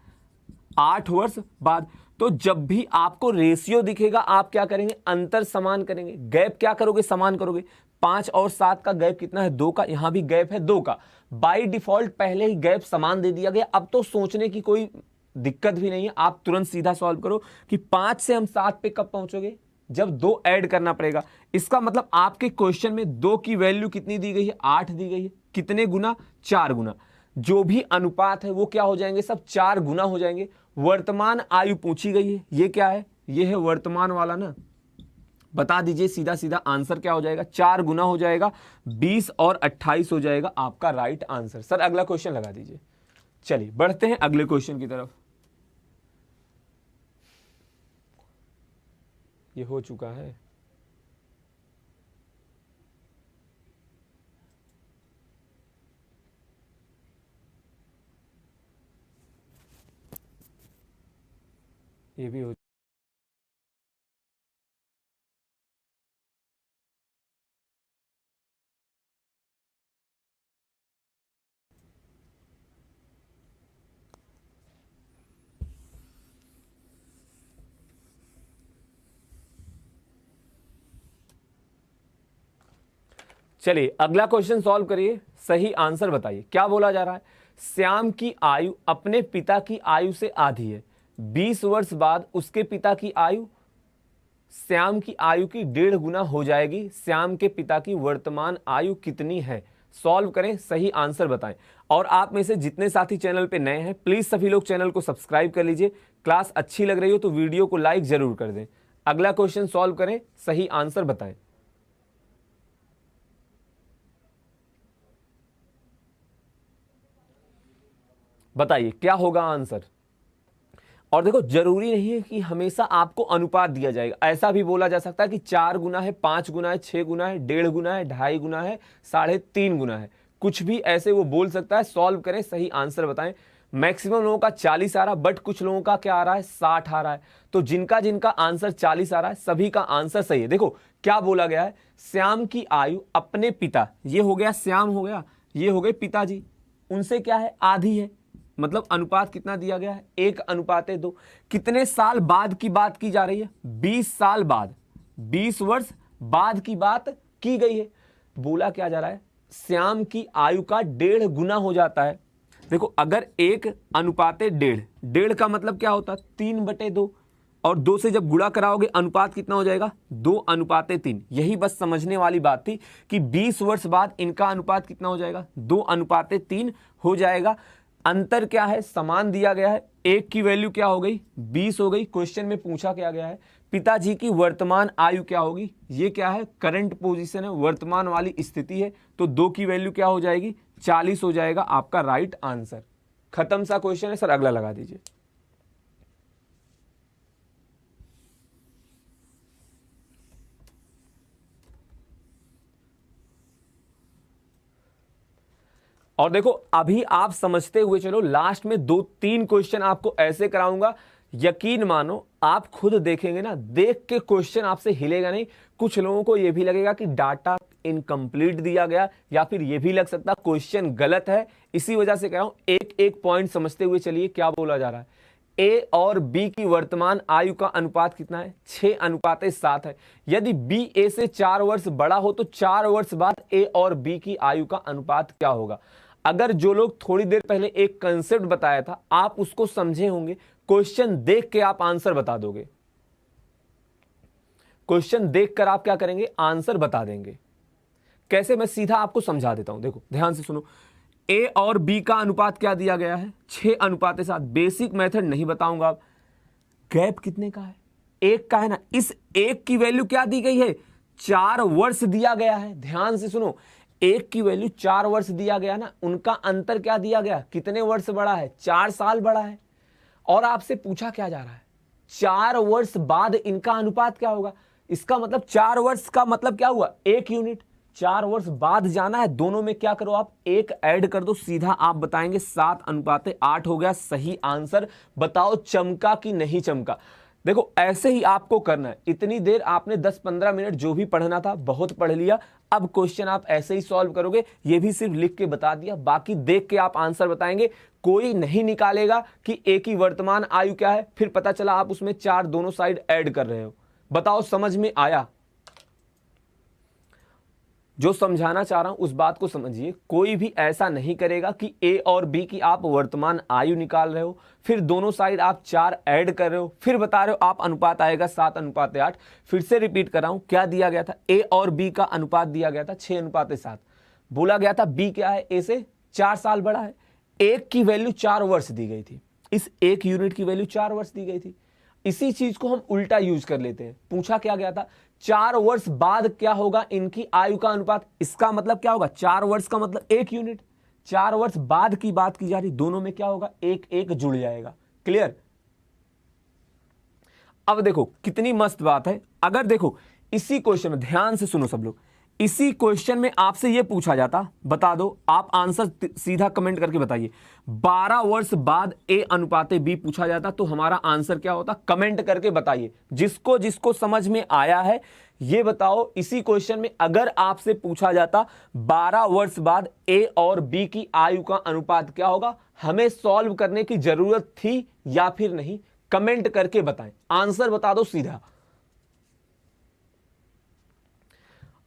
8 वर्ष बाद। तो जब भी आपको रेशियो दिखेगा आप क्या करेंगे, अंतर समान करेंगे। गैप क्या करोगे, समान करोगे। 5 और 7 का गैप कितना है, 2 का। यहां भी गैप है 2 का। बाय डिफॉल्ट पहले ही गैप समान दे दिया गया। अब तो सोचने की कोई दिक्कत भी नहीं है, आप तुरंत सीधा सॉल्व करो कि 5 से हम 7 पे कब पहुंचोगे, जब 2 ऐड करना पड़ेगा। इसका मतलब आपके क्वेश्चन में 2 की वैल्यू कितनी दी गई है, 8 दी गई है। कितने गुना, 4 गुना। जो भी अनुपात है वो क्या हो जाएंगे, सब 4 गुना हो जाएंगे। वर्तमान आयु पूछी गई है, ये क्या है, ये है वर्तमान वाला ना। बता दीजिए सीधा सीधा आंसर क्या हो जाएगा, 4 गुना हो जाएगा, 20 और 28 हो जाएगा आपका राइट आंसर। सर अगला क्वेश्चन लगा दीजिए। चलिए बढ़ते हैं अगले क्वेश्चन की तरफ। ये हो चुका है। ये भी हो। चलिए अगला क्वेश्चन सॉल्व करिए, सही आंसर बताइए। क्या बोला जा रहा है, श्याम की आयु अपने पिता की आयु से आधी है। 20 वर्ष बाद उसके पिता की आयु श्याम की आयु की 1.5 गुना हो जाएगी। श्याम के पिता की वर्तमान आयु कितनी है। सॉल्व करें, सही आंसर बताएं। और आप में से जितने साथी चैनल पे नए हैं प्लीज सभी लोग चैनल को सब्सक्राइब कर लीजिए। क्लास अच्छी लग रही हो तो वीडियो को लाइक जरूर कर दें। अगला क्वेश्चन सॉल्व करें, सही आंसर बताएं। बताइए क्या होगा आंसर। और देखो जरूरी नहीं है कि हमेशा आपको अनुपात दिया जाएगा। ऐसा भी बोला जा सकता है कि 4 गुना है, 5 गुना है, 6 गुना है, 1.5 गुना है, 2.5 गुना है, 3.5 गुना है। कुछ भी ऐसे वो बोल सकता है। सॉल्व करें, सही आंसर बताएं। मैक्सिमम लोगों का 40 आ रहा, बट कुछ लोगों का क्या आ रहा है 60 आ रहा है। तो जिनका जिनका आंसर 40 आ रहा है सभी का आंसर सही है। देखो क्या बोला गया है, श्याम की आयु अपने पिता, ये हो गया श्याम हो गया, ये हो गए पिताजी, उनसे क्या है आधी है। मतलब अनुपात कितना दिया गया है 1:2। कितने साल बाद की बात की जा रही है, 20 साल बाद, 20 वर्ष बाद की बात की गई है। बोला क्या जा रहा है, श्याम की आयु का 1.5 गुना हो जाता है। देखो अगर 1:1.5, 1.5 का मतलब क्या होता है 3/2, और 2 से जब गुणा कराओगे अनुपात कितना हो जाएगा 2:3। यही बस समझने वाली बात थी कि 20 वर्ष बाद इनका अनुपात कितना हो जाएगा 2:3 हो जाएगा। अंतर क्या है, समान दिया गया है। एक की वैल्यू क्या हो गई 20 हो गई। क्वेश्चन में पूछा क्या गया है, पिताजी की वर्तमान आयु क्या होगी, ये क्या है करंट पोजीशन है, वर्तमान वाली स्थिति है। तो 2 की वैल्यू क्या हो जाएगी 40 हो जाएगा आपका राइट आंसर। खत्म सा क्वेश्चन है। सर अगला लगा दीजिए। और देखो अभी आप समझते हुए चलो, लास्ट में 2-3 क्वेश्चन आपको ऐसे कराऊंगा, यकीन मानो आप खुद देखेंगे ना, देख के क्वेश्चन आपसे हिलेगा नहीं। कुछ लोगों को यह भी लगेगा कि डाटा इनकम्प्लीट दिया गया, या फिर ये भी लग सकता है क्वेश्चन गलत है। इसी वजह से कह रहा हूं एक एक पॉइंट समझते हुए चलिए क्या बोला जा रहा है। ए और बी की वर्तमान आयु का अनुपात कितना है? 6:7 है। यदि बी ए से 4 वर्ष बड़ा हो तो 4 वर्ष बाद ए और बी की आयु का अनुपात क्या होगा? अगर जो लोग थोड़ी देर पहले एक कंसेप्ट बताया था आप उसको समझे होंगे, क्वेश्चन देख के आप आंसर बता दोगे। क्वेश्चन देखकर आप क्या करेंगे? आंसर बता देंगे। कैसे? मैं सीधा आपको समझा देता हूं, देखो ध्यान से सुनो। ए और बी का अनुपात क्या दिया गया है? 6:7। बेसिक मेथड नहीं बताऊंगा आप। गैप कितने का है? 1 का है ना। इस 1 की वैल्यू क्या दी गई है? 4 वर्ष दिया गया है। ध्यान से सुनो, 1 की वैल्यू 4 वर्ष दिया गया ना, उनका अंतर क्या दिया गया? कितने वर्ष बड़ा है? 4 साल बड़ा है। और आपसे पूछा क्या जा रहा है? 4 वर्ष बाद इनका अनुपात क्या होगा? इसका मतलब 4 वर्ष का मतलब क्या हुआ? 1 यूनिट। 4 वर्ष बाद जाना है, दोनों में क्या करो आप? 1 ऐड कर दो, सीधा आप बताएंगे 7:8 हो गया सही आंसर। बताओ चमका कि नहीं चमका? देखो ऐसे ही आपको करना है। इतनी देर आपने 10-15 मिनट जो भी पढ़ना था बहुत पढ़ लिया। अब क्वेश्चन आप ऐसे ही सॉल्व करोगे। ये भी सिर्फ लिख के बता दिया, बाकी देख के आप आंसर बताएंगे। कोई नहीं निकालेगा कि ए की वर्तमान आयु क्या है, फिर पता चला आप उसमें 4 दोनों साइड ऐड कर रहे हो। बताओ समझ में आया? जो समझाना चाह रहा हूं उस बात को समझिए। कोई भी ऐसा नहीं करेगा कि ए और बी की आप वर्तमान आयु निकाल रहे हो, फिर दोनों साइड आप 4 ऐड कर रहे हो, फिर बता रहे हो आप अनुपात आएगा 7:8। फिर से रिपीट कर रहा हूं, क्या दिया गया था? ए और बी का अनुपात दिया गया था 6:7। बोला गया था बी क्या है? ए से 4 साल बड़ा है। 1 की वैल्यू 4 वर्ष दी गई थी। इस 1 यूनिट की वैल्यू 4 वर्ष दी गई थी। इसी चीज को हम उल्टा यूज कर लेते हैं। पूछा क्या गया था? 4 वर्ष बाद क्या होगा इनकी आयु का अनुपात? इसका मतलब क्या होगा? 4 वर्ष का मतलब 1 यूनिट। 4 वर्ष बाद की बात की जा रही, दोनों में क्या होगा? 1-1 जुड़ जाएगा। क्लियर? अब देखो कितनी मस्त बात है। अगर देखो इसी क्वेश्चन में ध्यान से सुनो सब लोग, इसी क्वेश्चन में आपसे यह पूछा जाता, बता दो, आप आंसर सीधा कमेंट करके बताइए। 12 वर्ष बाद ए अनुपाते बी पूछा जाता तो हमारा आंसर क्या होता? कमेंट करके बताइए। जिसको जिसको समझ में आया है ये बताओ। इसी क्वेश्चन में अगर आपसे पूछा जाता 12 वर्ष बाद ए और बी की आयु का अनुपात क्या होगा, हमें सॉल्व करने की जरूरत थी या फिर नहीं? कमेंट करके बताएं। आंसर बता दो सीधा।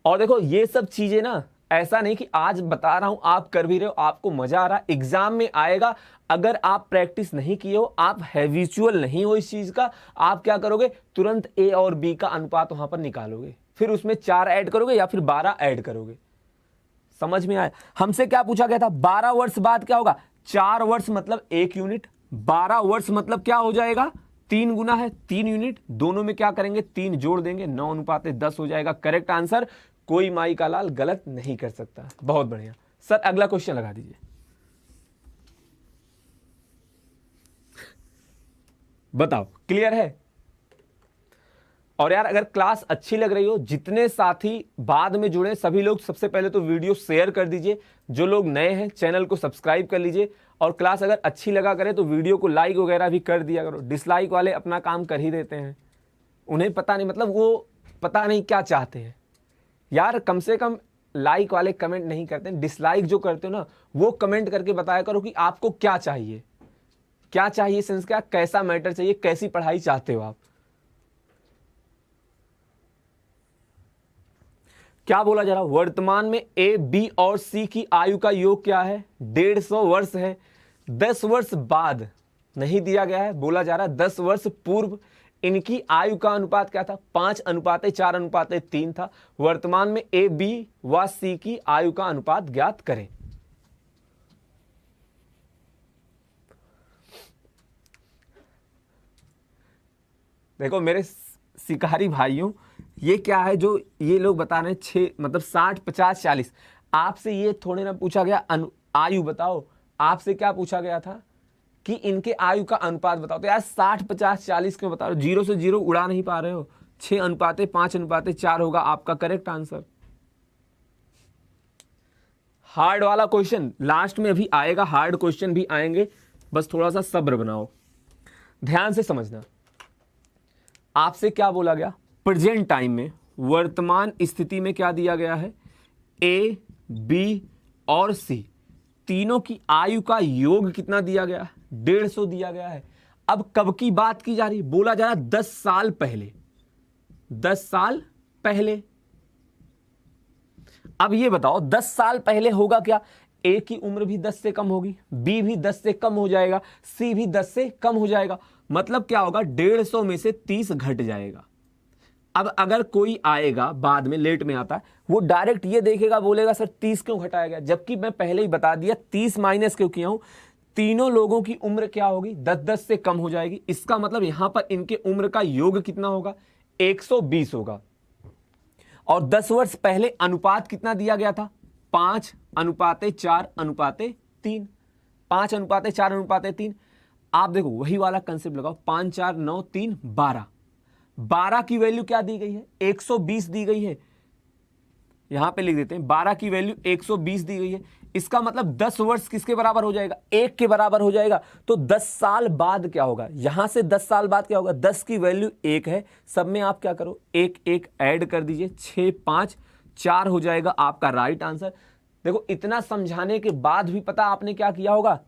और देखो ये सब चीजें ना, ऐसा नहीं कि आज बता रहा हूं आप कर भी रहे हो, आपको मजा आ रहा है, एग्जाम में आएगा। अगर आप प्रैक्टिस नहीं किए हो, आप हैबिचुअल नहीं हो इस चीज का, आप क्या करोगे? तुरंत ए और बी का अनुपात वहां पर निकालोगे, फिर उसमें 4 ऐड करोगे या फिर 12 ऐड करोगे। समझ में आया? हमसे क्या पूछा गया था? 12 वर्ष बाद क्या होगा? 4 वर्ष मतलब 1 यूनिट, 12 वर्ष मतलब क्या हो जाएगा? 3 गुना है 3 यूनिट। दोनों में क्या करेंगे? 3 जोड़ देंगे, 9:10 हो जाएगा करेक्ट आंसर। कोई माई का लाल गलत नहीं कर सकता। बहुत बढ़िया सर, अगला क्वेश्चन लगा दीजिए। बताओ क्लियर है? और यार अगर क्लास अच्छी लग रही हो, जितने साथी बाद में जुड़े सभी लोग सबसे पहले तो वीडियो शेयर कर दीजिए। जो लोग नए हैं चैनल को सब्सक्राइब कर लीजिए। और क्लास अगर अच्छी लगा करे तो वीडियो को लाइक वगैरह भी कर दिया करो। डिसलाइक वाले अपना काम कर ही देते हैं, उन्हें पता नहीं, मतलब वो पता नहीं क्या चाहते हैं यार। कम से कम लाइक वाले कमेंट नहीं करते, डिसलाइक जो करते हो ना वो कमेंट करके बताया करो कि आपको क्या चाहिए। क्या चाहिए सेंस क्या, कैसा मैटर चाहिए, कैसी पढ़ाई चाहते हो आप। क्या बोला जा रहा? वर्तमान में ए, बी और सी की आयु का योग क्या है? 150 वर्ष है। 10 वर्ष बाद नहीं दिया गया है, बोला जा रहा है 10 वर्ष पूर्व इनकी आयु का अनुपात क्या था? 5:4:3 था। वर्तमान में ए, बी व सी की आयु का अनुपात ज्ञात करें। देखो मेरे शिकारी भाइयों, ये क्या है जो ये लोग बता रहे हैं 6 मतलब 60, 50, 40। आपसे ये थोड़े ना पूछा गया आयु बताओ। आपसे क्या पूछा गया था कि इनके आयु का अनुपात बताओ। तो यार 60, 50, 40 क्यों बता रहे हो? 0 से 0 उड़ा नहीं पा रहे हो। 6:5:4 होगा आपका करेक्ट आंसर। हार्ड वाला क्वेश्चन लास्ट में अभी आएगा, हार्ड क्वेश्चन भी आएंगे, बस थोड़ा सा सब्र बनाओ। ध्यान से समझना। आपसे क्या बोला गया? प्रेजेंट टाइम में, वर्तमान स्थिति में क्या दिया गया है? ए, बी और सी तीनों की आयु का योग कितना दिया गया? 150 दिया गया है। अब कब की बात की जा रही है? बोला जा रहा है 10 साल पहले, 10 साल पहले। अब ये बताओ 10 साल पहले होगा क्या? ए की उम्र भी 10 से कम होगी, बी भी 10 से कम हो जाएगा, सी भी 10 से कम हो जाएगा। मतलब क्या होगा? 150 में से 30 घट जाएगा। अब अगर कोई आएगा बाद में, लेट में आता है, वो डायरेक्ट ये देखेगा, बोलेगा सर 30 क्यों घटाया गया? जबकि मैं पहले ही बता दिया 30 माइनस क्यों किया हूं। तीनों लोगों की उम्र क्या होगी? 10-10 से कम हो जाएगी। इसका मतलब यहां पर इनके उम्र का योग कितना होगा? 120 होगा। और 10 वर्ष पहले अनुपात कितना दिया गया था? 5:4:3। 5:4:3। आप देखो वही वाला कंसेप्ट लगाओ, 5 4 9 3 12। 12 की वैल्यू क्या दी गई है? 120 दी गई है। यहां पे लिख देते हैं 12 की वैल्यू 120 दी गई है। इसका मतलब 10 वर्ष किसके बराबर हो जाएगा? 1 के बराबर हो जाएगा। तो 10 साल बाद क्या होगा? यहां से 10 साल बाद क्या होगा? 10 की वैल्यू 1 है, सब में आप क्या करो 1 1 ऐड कर दीजिए, 6 5 4 हो जाएगा आपका राइट आंसर। देखो इतना समझाने के बाद भी पता आपने क्या किया होगा?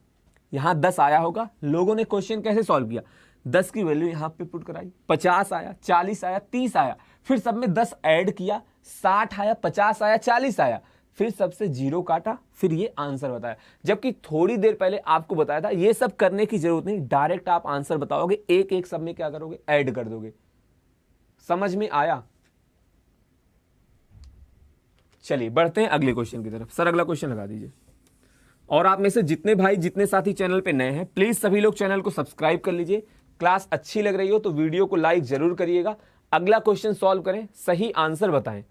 यहां 10 आया होगा, लोगों ने क्वेश्चन कैसे सॉल्व किया? 10 की वैल्यू यहां पे पुट कराई, 50 आया, 40 आया, 30 आया, फिर सब में 10 ऐड किया, 60 आया, 50 आया, 40 आया, फिर सबसे 0 काटा, फिर ये आंसर बताया। जबकि थोड़ी देर पहले आपको बताया था ये सब करने की जरूरत नहीं, डायरेक्ट आप आंसर बताओगे, एक एक सब में क्या करोगे? ऐड कर दोगे। समझ में आया? चलिए बढ़ते हैं अगले क्वेश्चन की तरफ। सर अगला क्वेश्चन लगा दीजिए। और आप में से जितने भाई जितने साथी चैनल पे नए हैं, प्लीज सभी लोग चैनल को सब्सक्राइब कर लीजिए। क्लास अच्छी लग रही हो तो वीडियो को लाइक जरूर करिएगा। अगला क्वेश्चन सॉल्व करें, सही आंसर बताएं।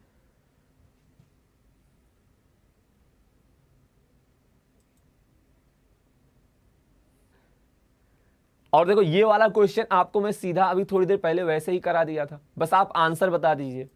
और देखो ये वाला क्वेश्चन आपको मैं सीधा अभी थोड़ी देर पहले वैसे ही करा दिया था, बस आप आंसर बता दीजिए।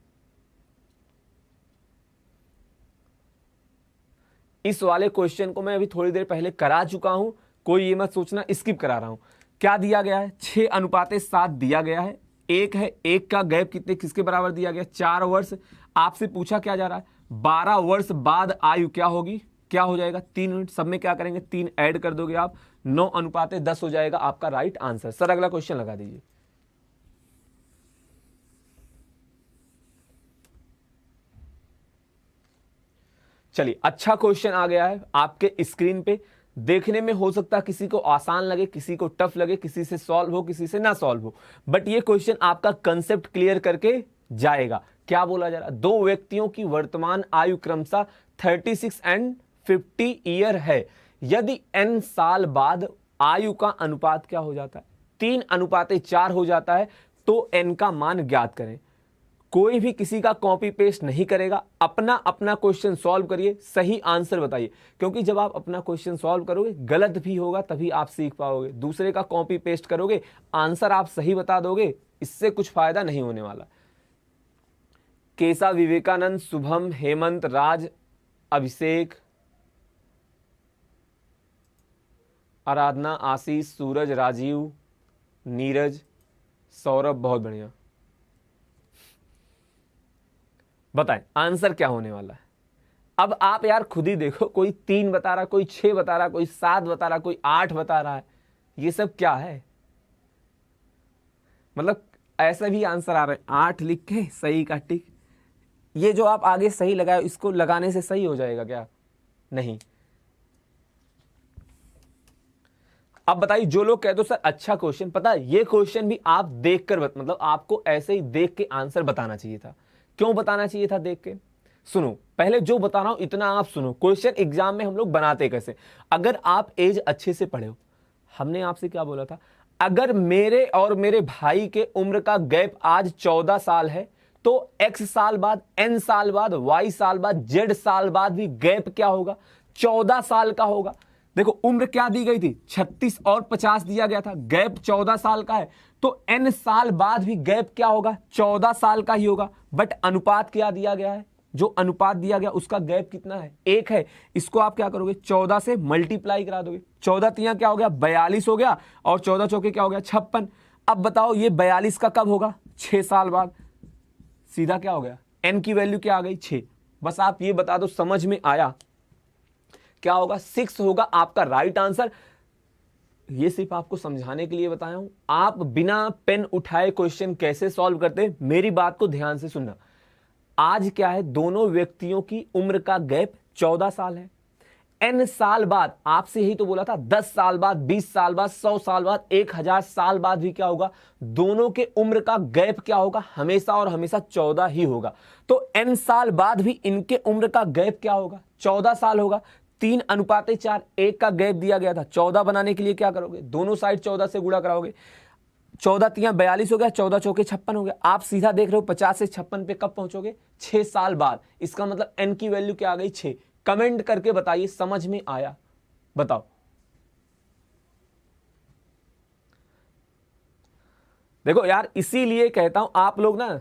इस वाले क्वेश्चन को मैं अभी थोड़ी देर पहले करा चुका हूं, कोई ये मत सोचना स्किप करा रहा हूं। क्या दिया गया है? 6:7 दिया गया है। एक है, एक का गैप कितने किसके बराबर दिया गया? 4 वर्ष। आपसे पूछा क्या जा रहा है? 12 वर्ष बाद आयु क्या होगी? क्या हो जाएगा? 3 यूनिट। सब में क्या करेंगे? 3 ऐड कर दोगे आप, 9:10 हो जाएगा आपका राइट आंसर। सर अगला क्वेश्चन लगा दीजिए। चलिए अच्छा क्वेश्चन आ गया है आपके स्क्रीन पे। देखने में हो सकता है किसी को आसान लगे, किसी को टफ लगे, किसी से सॉल्व हो, किसी से ना सॉल्व हो, बट ये क्वेश्चन आपका कंसेप्ट क्लियर करके जाएगा। क्या बोला जा रहा है? 2 व्यक्तियों की वर्तमान आयु क्रमशः 36 एंड 50 ईयर है। यदि n साल बाद आयु का अनुपात क्या हो जाता है? 3:4 हो जाता है, तो n का मान ज्ञात करें। कोई भी किसी का कॉपी पेस्ट नहीं करेगा, अपना अपना क्वेश्चन सॉल्व करिए, सही आंसर बताइए। क्योंकि जब आप अपना क्वेश्चन सॉल्व करोगे, गलत भी होगा तभी आप सीख पाओगे। दूसरे का कॉपी पेस्ट करोगे, आंसर आप सही बता दोगे, इससे कुछ फायदा नहीं होने वाला। केसा, विवेकानंद, शुभम, हेमंत, राज, अभिषेक, आराधना, आशीष, सूरज, राजीव, नीरज, सौरभ, बहुत बढ़िया। बताएं आंसर क्या होने वाला है? अब आप यार खुद ही देखो, कोई 3 बता रहा, कोई 6 बता रहा, कोई 7 बता रहा, कोई 8 बता रहा है। ये सब क्या है? मतलब ऐसा भी आंसर आ रहा है 8 लिख के सही का टिक। ये जो आप आगे सही लगाए, इसको लगाने से सही हो जाएगा क्या? नहीं। अब बताइए, जो लोग कहते हो सर अच्छा क्वेश्चन, पता है ये क्वेश्चन भी आप देखकर मतलब आपको ऐसे ही देख के आंसर बताना चाहिए था। क्यों बताना चाहिए था देख के? सुनो, पहले जो बता रहा हूं इतना आप सुनो। क्वेश्चन एग्जाम में हम लोग बनाते कैसे? अगर आप एज अच्छे से पढ़े हो, हमने आपसे क्या बोला था? अगर मेरे और मेरे भाई के उम्र का गैप आज 14 साल है, तो x साल बाद, n साल बाद, y साल बाद, z साल बाद भी गैप क्या होगा? 14 साल का होगा। देखो उम्र क्या दी गई थी? 36 और 50 दिया गया था, गैप 14 साल का है, तो n साल बाद भी गैप क्या होगा? 14 साल का ही होगा। बट अनुपात क्या दिया गया है? जो अनुपात दिया गया उसका गैप कितना है? 1 है। इसको आप क्या करोगे? 14 से मल्टीप्लाई करा दोगे। 14 तिया क्या हो गया? 42 हो गया, और 14 चौके क्या हो गया? 56। अब बताओ ये 42 का कब होगा? 6 साल बाद। सीधा क्या हो गया? n की वैल्यू क्या आ गई? 6। बस आप ये बता दो समझ में आया। क्या होगा? 6 होगा आपका राइट आंसर। ये सिर्फ आपको समझाने के लिए बताया हूं। आप बिना पेन उठाए क्वेश्चन कैसे सॉल्व करते हैं, मेरी बात को ध्यान से सुनना। आज क्या है, दोनों व्यक्तियों की उम्र का गैप 14 साल है। n साल बाद, आपसे यही तो बोला था, 10 साल बाद, 20 साल बाद, 100 साल बाद, 1000 साल बाद भी क्या होगा, दोनों के उम्र का गैप क्या होगा, हमेशा और हमेशा 14 ही होगा। तो n साल बाद भी इनके उम्र का गैप क्या होगा, 14 साल होगा। 3:4, 1 का गैप दिया गया था। 14 बनाने के लिए क्या करोगे, दोनों साइड 14 से गुणा कराओगे। 14 3 42 हो गया, 14 चौके 56 हो गया। आप सीधा देख रहे हो 50 से 56 पे कब पहुंचोगे, 6 साल बाद। इसका मतलब n की वैल्यू क्या आ गई, 6। कमेंट करके बताइए समझ में आया, बताओ। देखो यार, इसीलिए कहता हूं आप लोग ना,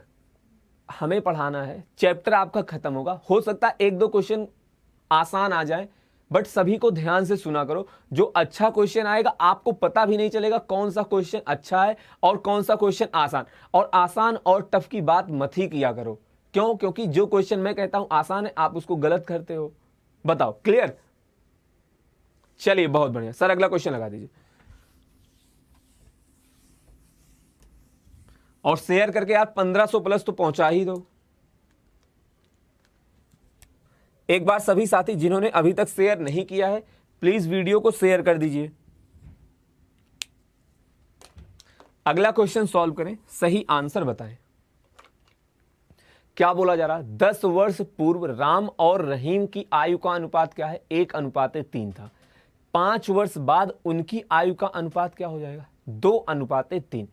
हमें पढ़ाना है, चैप्टर आपका खत्म होगा। हो सकता है 1-2 क्वेश्चन आसान आ जाए, बट सभी को ध्यान से सुना करो। जो अच्छा क्वेश्चन आएगा आपको पता भी नहीं चलेगा कौन सा क्वेश्चन अच्छा है और कौन सा क्वेश्चन आसान। और आसान और टफ की बात मत ही किया करो। क्यों? क्योंकि जो क्वेश्चन मैं कहता हूं आसान है, आप उसको गलत करते हो। बताओ, क्लियर? चलिए बहुत बढ़िया सर, अगला क्वेश्चन लगा दीजिए और शेयर करके यार 1500 प्लस तो पहुंचा ही दो। एक बार सभी साथी जिन्होंने अभी तक शेयर नहीं किया है, प्लीज वीडियो को शेयर कर दीजिए। अगला क्वेश्चन सॉल्व करें, सही आंसर बताएं। क्या बोला जा रहा है, 10 वर्ष पूर्व राम और रहीम की आयु का अनुपात क्या है, 1:3 था। 5 वर्ष बाद उनकी आयु का अनुपात क्या हो जाएगा, 2:3।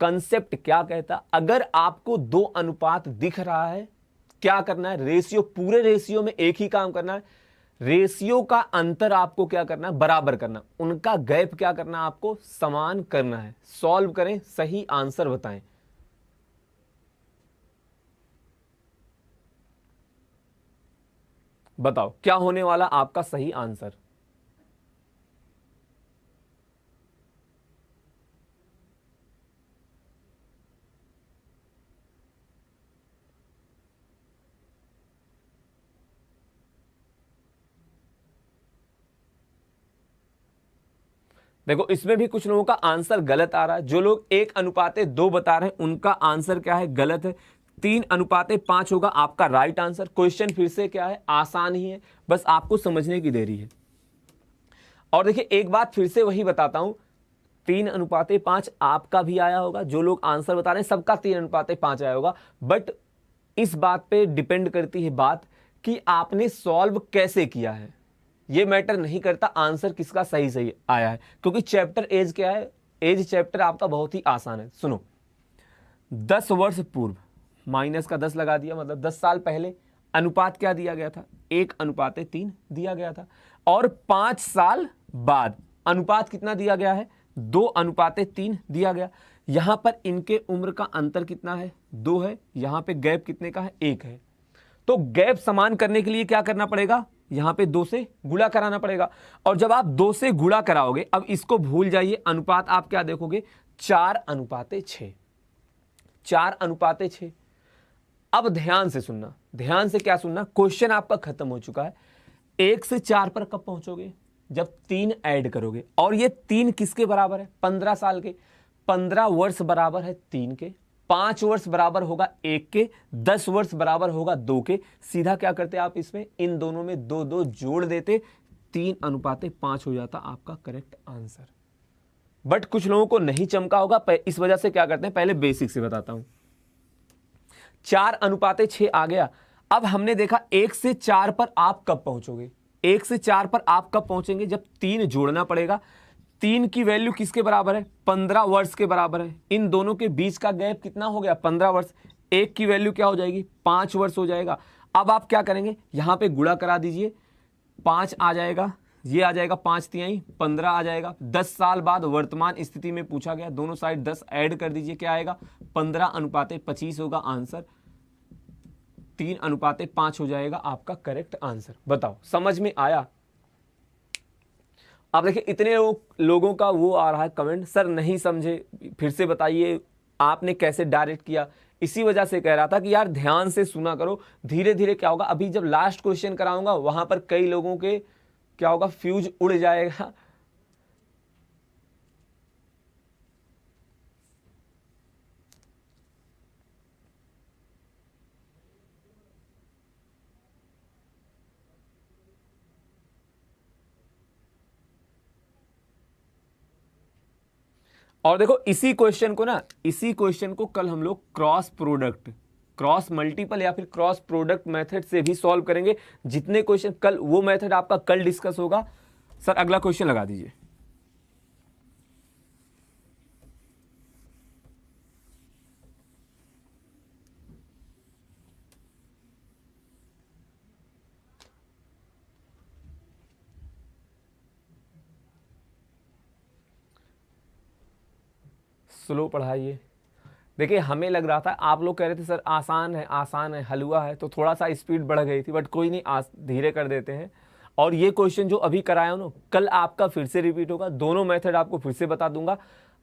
कंसेप्ट क्या कहता, अगर आपको 2 अनुपात दिख रहा है, क्या करना है, रेशियो, पूरे रेशियो में एक ही काम करना है। रेशियो का अंतर आपको क्या करना है, बराबर करना। उनका गैप क्या करना है, आपको समान करना है। सॉल्व करें, सही आंसर बताएं। बताओ क्या होने वाला आपका सही आंसर। देखो इसमें भी कुछ लोगों का आंसर गलत आ रहा है। जो लोग 1:2 बता रहे हैं उनका आंसर क्या है, गलत है। 3:5 होगा आपका राइट आंसर। क्वेश्चन फिर से क्या है, आसान ही है, बस आपको समझने की देरी है। और देखिए एक बात फिर से वही बताता हूं, 3:5 आपका भी आया होगा। जो लोग आंसर बता रहे हैं सबका 3:5 आया होगा। बट इस बात पे डिपेंड करती है बात कि आपने सॉल्व कैसे किया है। ये मैटर नहीं करता आंसर किसका सही सही आया है, क्योंकि चैप्टर एज क्या है, एज चैप्टर आपका बहुत ही आसान है। सुनो, 10 वर्ष पूर्व, माइनस का 10 लगा दिया, मतलब 10 साल पहले अनुपात क्या दिया गया था, 1:3 दिया गया था। और 5 साल बाद अनुपात कितना दिया गया है, 2:3 दिया गया। यहां पर इनके उम्र का अंतर कितना है, 2 है। यहां पे गैप कितने का है, 1 है। तो गैप समान करने के लिए क्या करना पड़ेगा, यहां पे 2 से गुणा कराना पड़ेगा। और जब आप 2 से गुणा कराओगे, अब इसको भूल जाइए, अनुपात आप क्या देखोगे, 4:6। 4:6। अब ध्यान से सुनना, ध्यान से क्या सुनना, क्वेश्चन आपका खत्म हो चुका है। 1 से 4 पर कब पहुंचोगे, जब 3 ऐड करोगे। और ये 3 किसके बराबर है, 15 साल के। 15 वर्ष बराबर है 3 के, 5 वर्ष बराबर होगा 1 के, 10 वर्ष बराबर होगा 2 के। सीधा क्या करते आप, इसमें इन दोनों में 2-2 जोड़ देते, 3:5 हो जाता आपका करेक्ट आंसर। बट कुछ लोगों को नहीं चमका होगा, इस वजह से क्या करते हैं, पहले बेसिक से बताता हूं। 4:6 आ गया। अब हमने देखा 1 से 4 पर आप कब पहुंचोगे, 1 से 4 पर आप कब पहुंचेंगे, जब 3 जोड़ना पड़ेगा। 3 की वैल्यू किसके बराबर है, 15 वर्ष के बराबर है। इन दोनों के बीच का गैप कितना हो गया, 15 वर्ष। 1 की वैल्यू क्या हो जाएगी, 5 वर्ष हो जाएगा। अब आप क्या करेंगे, यहां पे गुणा करा दीजिए, 5 आ जाएगा, ये आ जाएगा 5 तिहाई 15 आ जाएगा। 10 साल बाद वर्तमान स्थिति में पूछा गया, दोनों साइड 10 ऐड कर दीजिए, क्या आएगा, 15:25 होगा आंसर। 3:5 हो जाएगा आपका करेक्ट आंसर। बताओ समझ में आया। आप देखिए इतने लोगों का वो आ रहा है कमेंट, सर नहीं समझे, फिर से बताइए आपने कैसे डायरेक्ट किया। इसी वजह से कह रहा था कि यार ध्यान से सुना करो, धीरे धीरे क्या होगा, अभी जब लास्ट क्वेश्चन कराऊंगा वहां पर कई लोगों के क्या होगा, फ्यूज उड़ जाएगा। और देखो इसी क्वेश्चन को कल हम लोग क्रॉस प्रोडक्ट, क्रॉस मल्टीपल या फिर क्रॉस प्रोडक्ट मेथड से भी सॉल्व करेंगे। जितने क्वेश्चन कल, वो मेथड आपका कल डिस्कस होगा। सर अगला क्वेश्चन लगा दीजिए। स्लो पढ़ाइए। देखिए हमें लग रहा था, आप लोग कह रहे थे सर आसान है हलवा है, तो थोड़ा सा स्पीड बढ़ गई थी, बट कोई नहीं, धीरे कर देते हैं। और ये क्वेश्चन जो अभी कराया हूं ना, कल आपका फिर से रिपीट होगा, दोनों मेथड आपको फिर से बता दूंगा।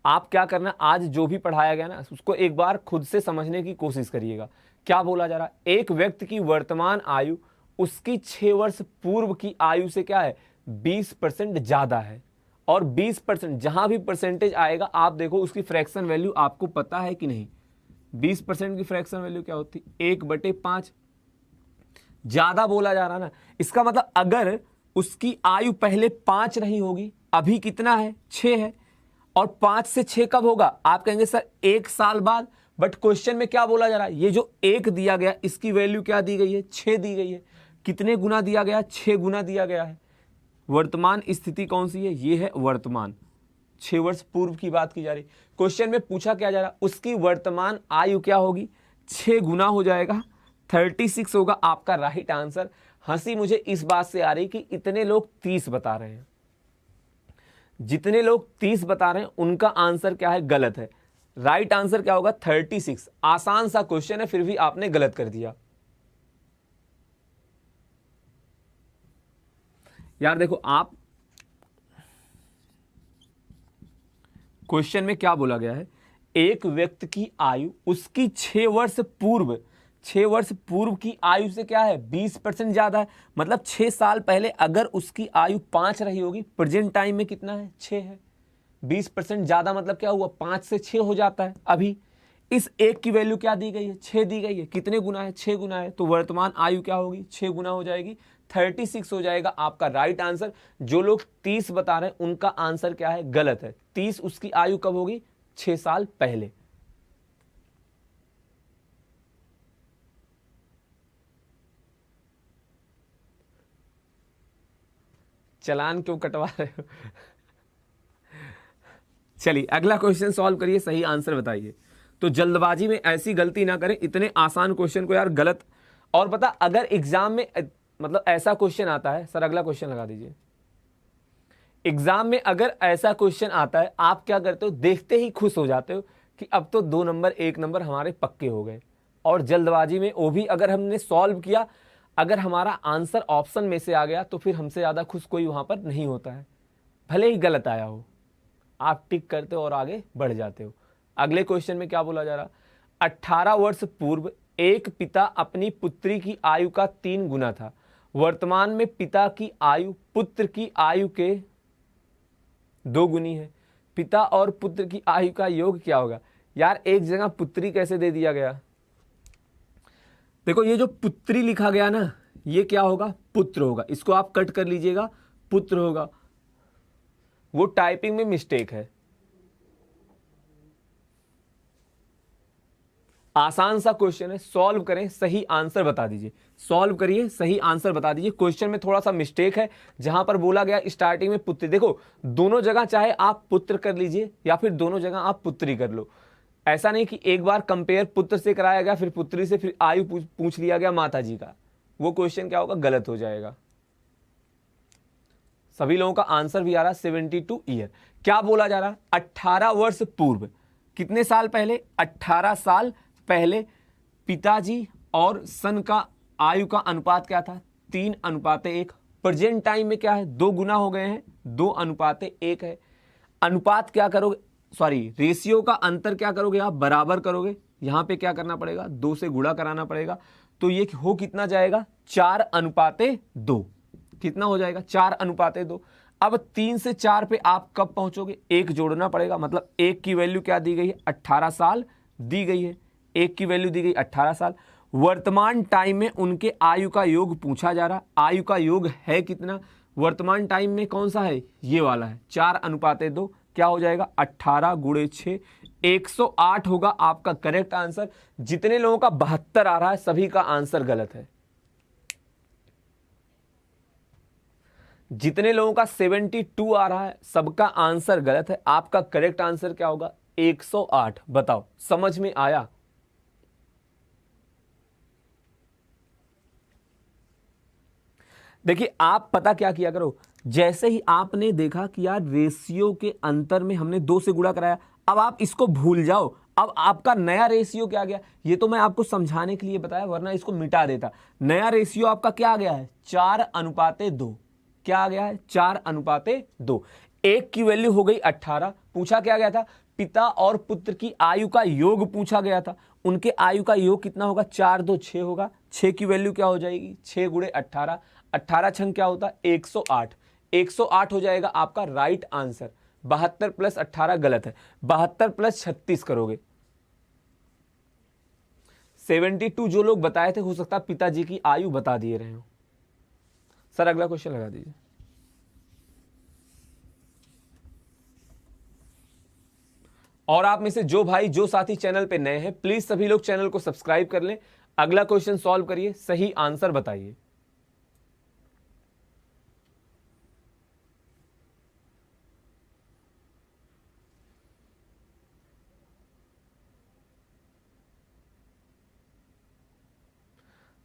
आप क्या करना, आज जो भी पढ़ाया गया ना उसको एक बार खुद से समझने की कोशिश करिएगा। क्या बोला जा रहा है, एक व्यक्ति की वर्तमान आयु उसकी 6 वर्ष पूर्व की आयु से क्या है, 20% ज्यादा है। और 20% जहां भी परसेंटेज आएगा आप देखो उसकी फ्रैक्शन वैल्यू आपको पता है कि नहीं। 20% की फ्रैक्शन वैल्यू क्या होती, 1/5। ज्यादा बोला जा रहा ना, इसका मतलब अगर उसकी आयु पहले 5 नहीं होगी, अभी कितना है, 6 है, और 5 से 6 कब होगा, आप कहेंगे सर 1 साल बाद। बट क्वेश्चन में क्या बोला जा रहा है, ये जो 1 दिया गया इसकी वैल्यू क्या दी गई है, 6 दी गई है। कितने गुना दिया गया, 6 गुना दिया गया है। वर्तमान स्थिति कौन सी है, ये है वर्तमान, 6 वर्ष पूर्व की बात की जा रही। क्वेश्चन में पूछा क्या जा रहा, उसकी वर्तमान आयु क्या होगी, 6 गुना हो जाएगा, 36 होगा आपका राइट आंसर। हंसी मुझे इस बात से आ रही कि इतने लोग 30 बता रहे हैं, जितने लोग 30 बता रहे हैं उनका आंसर क्या है, गलत है। राइट आंसर क्या होगा, 36। आसान सा क्वेश्चन है, फिर भी आपने गलत कर दिया। यार देखो, आप क्वेश्चन में क्या बोला गया है, एक व्यक्ति की आयु उसकी 6 वर्ष पूर्व की आयु से क्या है, 20% ज्यादा है। मतलब 6 साल पहले अगर उसकी आयु 5 रही होगी, प्रेजेंट टाइम में कितना है, 6 है। 20% ज्यादा मतलब क्या हुआ, 5 से 6 हो जाता है। अभी इस एक की वैल्यू क्या दी गई है, 6 दी गई है। कितने गुना है, 6 गुना है, तो वर्तमान आयु क्या होगी, 6 गुना हो जाएगी, 36 हो जाएगा आपका राइट आंसर। जो लोग 30 बता रहे हैं उनका आंसर क्या है, गलत है। 30 उसकी आयु कब होगी, 6 साल पहले। चालान क्यों कटवा रहे हो? चलिए अगला क्वेश्चन सॉल्व करिए, सही आंसर बताइए। तो जल्दबाजी में ऐसी गलती ना करें, इतने आसान क्वेश्चन को यार गलत। और पता, अगर एग्जाम में मतलब ऐसा क्वेश्चन आता है, सर अगला क्वेश्चन लगा दीजिए। एग्जाम में अगर ऐसा क्वेश्चन आता है, आप क्या करते हो, देखते ही खुश हो जाते हो कि अब तो 2 नंबर 1 नंबर हमारे पक्के हो गए। और जल्दबाजी में वो भी अगर हमने सॉल्व किया, अगर हमारा आंसर ऑप्शन में से आ गया, तो फिर हमसे ज्यादा खुश कोई वहां पर नहीं होता है, भले ही गलत आया हो। आप टिक करते हो और आगे बढ़ जाते हो। अगले क्वेश्चन में क्या बोला जा रहा, 18 वर्ष पूर्व एक पिता अपनी पुत्री की आयु का 3 गुना था। वर्तमान में पिता की आयु पुत्र की आयु के 2 गुनी है। पिता और पुत्र की आयु का योग क्या होगा। यार एक जगह पुत्री कैसे दे दिया गया, देखो ये जो पुत्री लिखा गया ना, ये क्या होगा, पुत्र होगा। इसको आप कट कर लीजिएगा, पुत्र होगा। वो टाइपिंग में मिस्टेक है। आसान सा क्वेश्चन है, सॉल्व करें, सही आंसर बता दीजिए। सॉल्व करिए, सही आंसर बता दीजिए। क्वेश्चन में थोड़ा सा मिस्टेक है, जहां पर बोला गया स्टार्टिंग में पुत्र। देखो दोनों जगह चाहे आप पुत्र कर लीजिए या फिर दोनों जगह आप पुत्री कर लो। ऐसा नहीं कि एक बार कंपेयर पुत्र से कराया गया, फिर पुत्री से, फिर आयु पूछ लिया गया माता जी का। वो क्वेश्चन क्या होगा, गलत हो जाएगा। सभी लोगों का आंसर भी आ रहा 72 ईयर। क्या बोला जा रहा, 18 वर्ष पूर्व, कितने साल पहले, 18 साल पहले पिताजी और सन का आयु का अनुपात क्या था, 3:1। प्रेजेंट टाइम में क्या है, 2 गुना हो गए हैं, 2:1 है। अनुपात क्या करोगे, सॉरी रेशियो का अंतर क्या करोगे आप, बराबर करोगे, यहां पे क्या करना पड़ेगा, 2 से गुणा कराना पड़ेगा, तो ये हो कितना जाएगा, 4:2। कितना हो जाएगा, 4:2। अब 3 से 4 पे आप कब पहुंचोगे, 1 जोड़ना पड़ेगा, मतलब 1 की वैल्यू क्या दी गई है, 18 साल दी गई है। 1 की वैल्यू दी गई 18 साल। वर्तमान टाइम में उनके आयु का योग पूछा जा रहा। आयु का योग है कितना, वर्तमान टाइम में कौन सा है, ये वाला है, 4:2। क्या हो जाएगा, 18 गुणे 6, 108 होगा आपका करेक्ट आंसर। जितने लोगों का 72 आ रहा है सभी का आंसर गलत है। जितने लोगों का 72 आ रहा है सबका आंसर गलत है। आपका करेक्ट आंसर क्या होगा, 108। बताओ, समझ में आया। देखिए आप पता क्या किया करो, जैसे ही आपने देखा कि यार रेशियो के अंतर में हमने 2 से गुणा कराया, अब आप इसको भूल जाओ। अब आपका नया रेशियो क्या आ गया, ये तो मैं आपको समझाने के लिए बताया, वरना इसको मिटा देता। नया रेशियो आपका क्या आ गया है, 4:2। क्या आ गया है, 4:2। 1 की वैल्यू हो गई 18। पूछा क्या गया था, पिता और पुत्र की आयु का योग पूछा गया था। उनके आयु का योग कितना होगा, 4 2 6 होगा। 6 की वैल्यू क्या हो जाएगी, 6 गुणे 18। 18 छंग क्या होता है, 108। 108 हो जाएगा आपका राइट आंसर। 72 + 18 गलत है, 72 + 36 करोगे। 72 जो लोग बताए थे, हो सकता है पिताजी की आयु बता दिए रहे हो। सर अगला क्वेश्चन लगा दीजिए। और आप में से जो भाई जो साथी चैनल पे नए हैं, प्लीज सभी लोग चैनल को सब्सक्राइब कर लें। अगला क्वेश्चन सॉल्व करिए, सही आंसर बताइए।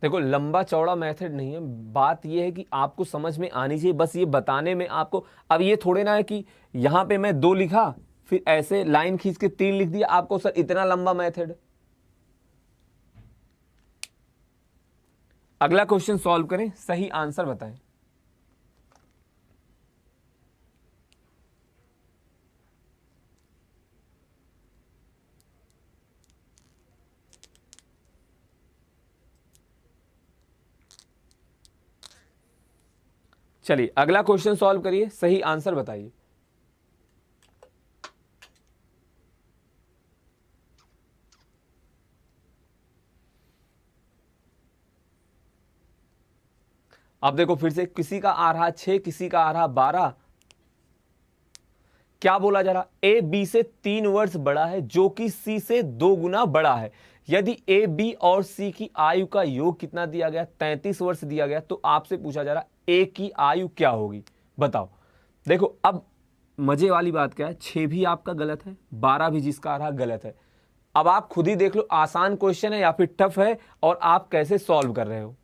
देखो लंबा चौड़ा मेथड नहीं है, बात यह है कि आपको समझ में आनी चाहिए, बस ये बताने में आपको। अब ये थोड़े ना है कि यहां पे मैं 2 लिखा, फिर ऐसे लाइन खींच के 3 लिख दिया, आपको सर इतना लंबा मेथड। अगला क्वेश्चन सॉल्व करें, सही आंसर बताएं। चलिए अगला क्वेश्चन सॉल्व करिए, सही आंसर बताइए। अब देखो फिर से, किसी का आ रहा 6, किसी का आ रहा 12। क्या बोला जा रहा, ए बी से 3 वर्ष बड़ा है जो कि सी से 2 गुना बड़ा है। यदि ए बी और सी की आयु का योग कितना दिया गया, 33 वर्ष दिया गया, तो आपसे पूछा जा रहा ए की आयु क्या होगी, बताओ। देखो अब मजे वाली बात क्या है, 6 भी आपका गलत है, 12 भी जिसका आ रहा गलत है। अब आप खुद ही देख लो, आसान क्वेश्चन है या फिर टफ है, और आप कैसे सॉल्व कर रहे हो।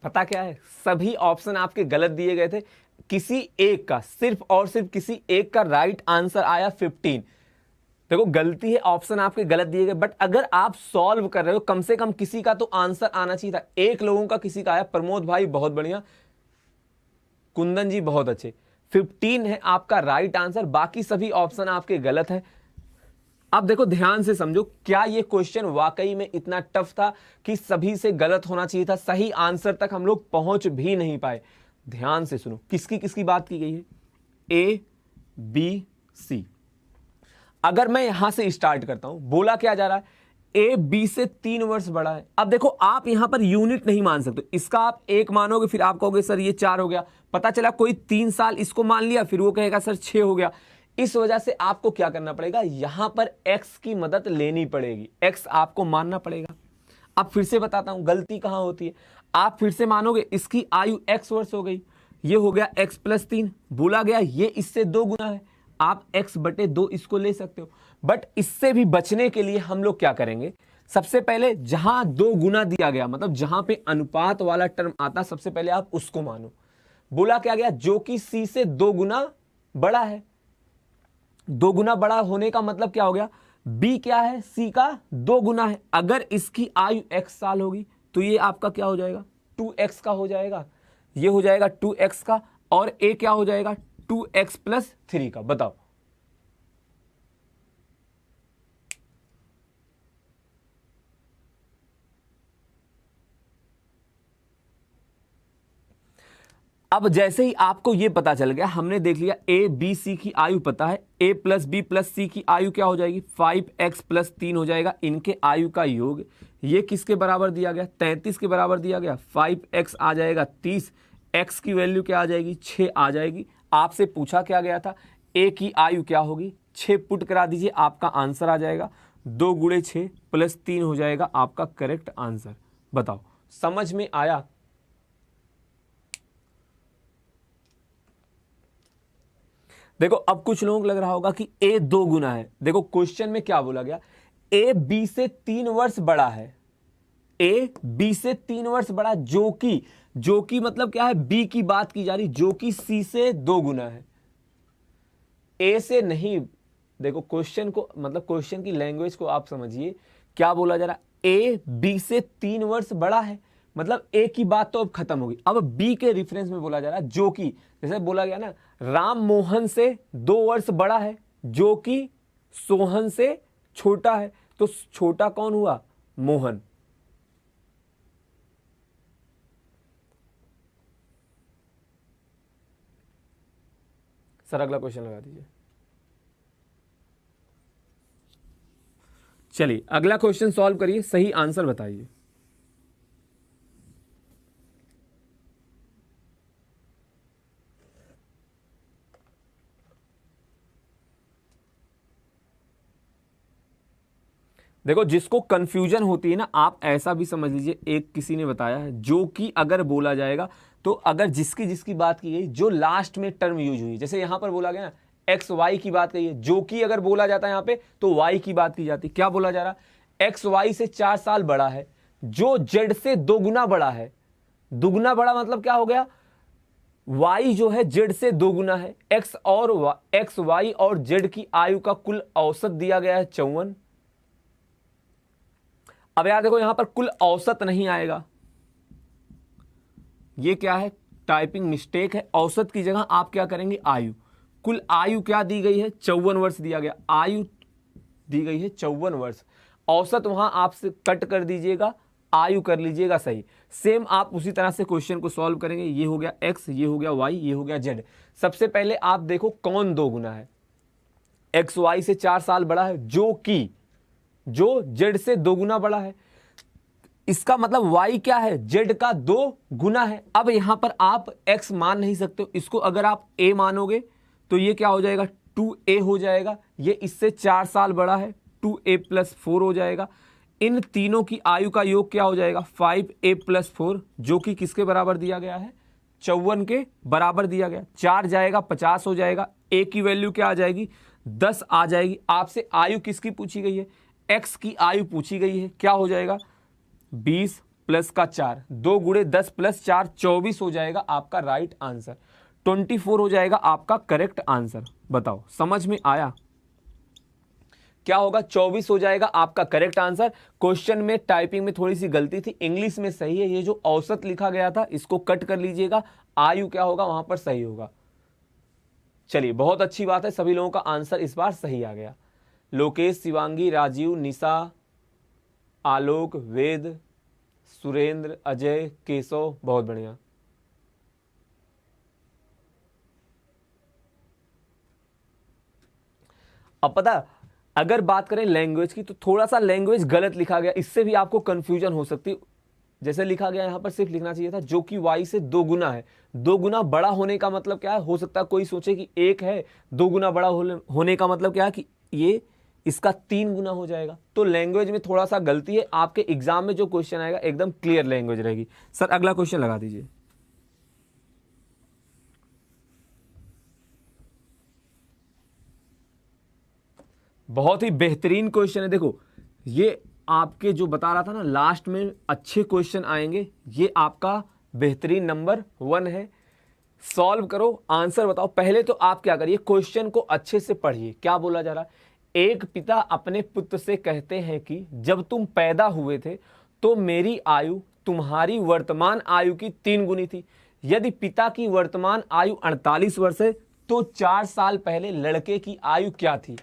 पता क्या है, सभी ऑप्शन आपके गलत दिए गए थे। किसी एक का, सिर्फ और सिर्फ किसी एक का राइट आंसर आया 15। देखो गलती है, ऑप्शन आपके गलत दिए गए, बट अगर आप सॉल्व कर रहे हो, कम से कम किसी का तो आंसर आना चाहिए था। एक लोगों का किसी का आया, प्रमोद भाई बहुत बढ़िया, कुंदन जी बहुत अच्छे। 15 है आपका राइट आंसर, बाकी सभी ऑप्शन आपके गलत है। अब देखो ध्यान से समझो, क्या ये क्वेश्चन वाकई में इतना टफ था कि सभी से गलत होना चाहिए था, सही आंसर तक हम लोग पहुंच भी नहीं पाए। ध्यान से सुनो, किसकी किसकी बात की गई है, ए बी सी। अगर मैं यहां से स्टार्ट करता हूं, बोला क्या जा रहा है, ए बी से 3 वर्ष बड़ा है। अब देखो आप यहां पर यूनिट नहीं मान सकते, इसका आप 1 मानोगे, फिर आप कहोगे सर ये 4 हो गया, पता चला कोई 3 साल इसको मान लिया, फिर वो कहेगा सर 6 हो गया। इस वजह से आपको क्या करना पड़ेगा, यहां पर x की मदद लेनी पड़ेगी, x आपको मानना पड़ेगा। अब फिर से बताता हूं गलती कहां होती है। आप फिर से मानोगे इसकी आयु x वर्ष हो गई, ये हो गया x + 3, बोला गया ये इससे 2 गुना है, आप x/2 इसको ले सकते हो। बट इससे भी बचने के लिए हम लोग क्या करेंगे, सबसे पहले जहां 2 गुना दिया गया, मतलब जहां पे अनुपात वाला टर्म आता, सबसे पहले आप उसको मानो। बोला क्या गया, जो कि c से 2 गुना बड़ा है। 2 गुना बड़ा होने का मतलब क्या हो गया, b क्या है, c का 2 गुना है। अगर इसकी आयु x साल होगी तो ये आपका क्या हो जाएगा, 2x का हो जाएगा, ये हो जाएगा 2x का, और a क्या हो जाएगा, 2x + 3 का। बताओ अब जैसे ही आपको ये पता चल गया, हमने देख लिया a b c की आयु पता है, a + b + c की आयु क्या हो जाएगी, 5x + 3 हो जाएगा, इनके आयु का योग। ये किसके बराबर दिया गया, 33 के बराबर दिया गया, 5x आ जाएगा 30, x की वैल्यू क्या आ जाएगी, 6 आ जाएगी। आपसे पूछा क्या गया था, a की आयु क्या होगी, 6 पुट करा दीजिए, आपका आंसर आ जाएगा 2 × 6 + 3 हो जाएगा आपका करेक्ट आंसर। बताओ समझ में आया। देखो अब कुछ लोगों को लग रहा होगा कि a 2 गुना है। देखो क्वेश्चन में क्या बोला गया, a b से 3 वर्ष बड़ा है, a b से 3 वर्ष बड़ा, जो कि मतलब क्या है, b की बात की जा रही, जो कि c से 2 गुना है, a से नहीं। देखो क्वेश्चन को, मतलब क्वेश्चन की लैंग्वेज को आप समझिए, क्या बोला जा रहा, a b से 3 वर्ष बड़ा है, मतलब a की बात तो अब खत्म होगी। अब b के रेफरेंस में बोला जा रहा है, जो कि जैसे बोला गया ना, राम मोहन से 2 वर्ष बड़ा है, जो कि सोहन से छोटा है, तो छोटा कौन हुआ, मोहन। सर अगला क्वेश्चन लगा दीजिए। चलिए अगला क्वेश्चन सॉल्व करिए, सही आंसर बताइए। देखो जिसको कंफ्यूजन होती है ना, आप ऐसा भी समझ लीजिए, एक किसी ने बताया है, जो कि अगर बोला जाएगा तो अगर जिसकी जिसकी बात की गई, जो लास्ट में टर्म यूज हुई, जैसे यहां पर बोला गया ना एक्स वाई की बात कही है, जो कि अगर बोला जाता है यहां पे तो वाई की बात की जाती। क्या बोला जा रहा, एक्स वाई से 4 साल बड़ा है, जो जेड से 2 गुना बड़ा है। दुगुना बड़ा मतलब क्या हो गया, वाई जो है जेड से 2 गुना है। एक्स वाई और जेड की आयु का कुल औसत दिया गया है 54। अब यार देखो यहां पर कुल औसत नहीं आएगा, ये क्या है, टाइपिंग मिस्टेक है। औसत की जगह आप क्या करेंगे, आयु। कुल आयु क्या दी गई है, 54 वर्ष दिया गया, आयु दी गई है 54 वर्ष। औसत वहां आपसे कट कर दीजिएगा, आयु कर लीजिएगा सही। सेम आप उसी तरह से क्वेश्चन को सॉल्व करेंगे। ये हो गया एक्स, ये हो गया वाई, ये हो गया जेड। सबसे पहले आप देखो कौन 2 गुना है, एक्स वाई से 4 साल बड़ा है, जो जेड से 2 गुना बड़ा है। इसका मतलब y क्या है, z का 2 गुना है। अब यहां पर आप x मान नहीं सकते हो, इसको अगर आप a मानोगे तो ये क्या हो जाएगा, 2a हो जाएगा। ये इससे 4 साल बड़ा है, 2a + 4 हो जाएगा। इन तीनों की आयु का योग क्या हो जाएगा, 5a + 4, जो कि किसके बराबर दिया गया है, 54 के बराबर दिया गया। 4 जाएगा 50 हो जाएगा, a की वैल्यू क्या आ जाएगी, 10 आ जाएगी। आपसे आयु किसकी पूछी गई है, x की आयु पूछी गई है। क्या हो जाएगा, 20 + 4, 2 × 10 + 4, 24 हो जाएगा आपका राइट आंसर। 24 हो जाएगा आपका करेक्ट आंसर। बताओ समझ में आया, क्या होगा, 24 हो जाएगा आपका करेक्ट आंसर। क्वेश्चन में टाइपिंग में थोड़ी सी गलती थी, इंग्लिश में सही है। ये जो औसत लिखा गया था इसको कट कर लीजिएगा, आयु क्या होगा वहां पर सही होगा। चलिए बहुत अच्छी बात है, सभी लोगों का आंसर इस बार सही आ गया। लोकेश, शिवांगी, राजीव, निशा, आलोक, वेद, सुरेंद्र, अजय, केशव, बहुत बढ़िया। अब पता, अगर बात करें लैंग्वेज की तो थोड़ा सा लैंग्वेज गलत लिखा गया, इससे भी आपको कंफ्यूजन हो सकती है। जैसे लिखा गया यहाँ पर सिर्फ लिखना चाहिए था जो कि y से 2 गुना है। 2 गुना बड़ा होने का मतलब क्या है, हो सकता है कोई सोचे कि 1 है, 2 गुना बड़ा होने का मतलब क्या है कि ये इसका 3 गुना हो जाएगा। तो लैंग्वेज में थोड़ा सा गलती है, आपके एग्जाम में जो क्वेश्चन आएगा एकदम क्लियर लैंग्वेज रहेगी। सर अगला क्वेश्चन लगा दीजिए। बहुत ही बेहतरीन क्वेश्चन है। देखो ये आपके जो बता रहा था ना लास्ट में अच्छे क्वेश्चन आएंगे, ये आपका बेहतरीन नंबर 1 है। सॉल्व करो, आंसर बताओ। पहले तो आप क्या करिए, क्वेश्चन को अच्छे से पढ़िए। क्या बोला जा रहा है, एक पिता अपने पुत्र से कहते हैं कि जब तुम पैदा हुए थे तो मेरी आयु तुम्हारी वर्तमान आयु की 3 गुनी थी। यदि पिता की वर्तमान आयु 48 वर्ष है तो 4 साल पहले लड़के की आयु क्या थी।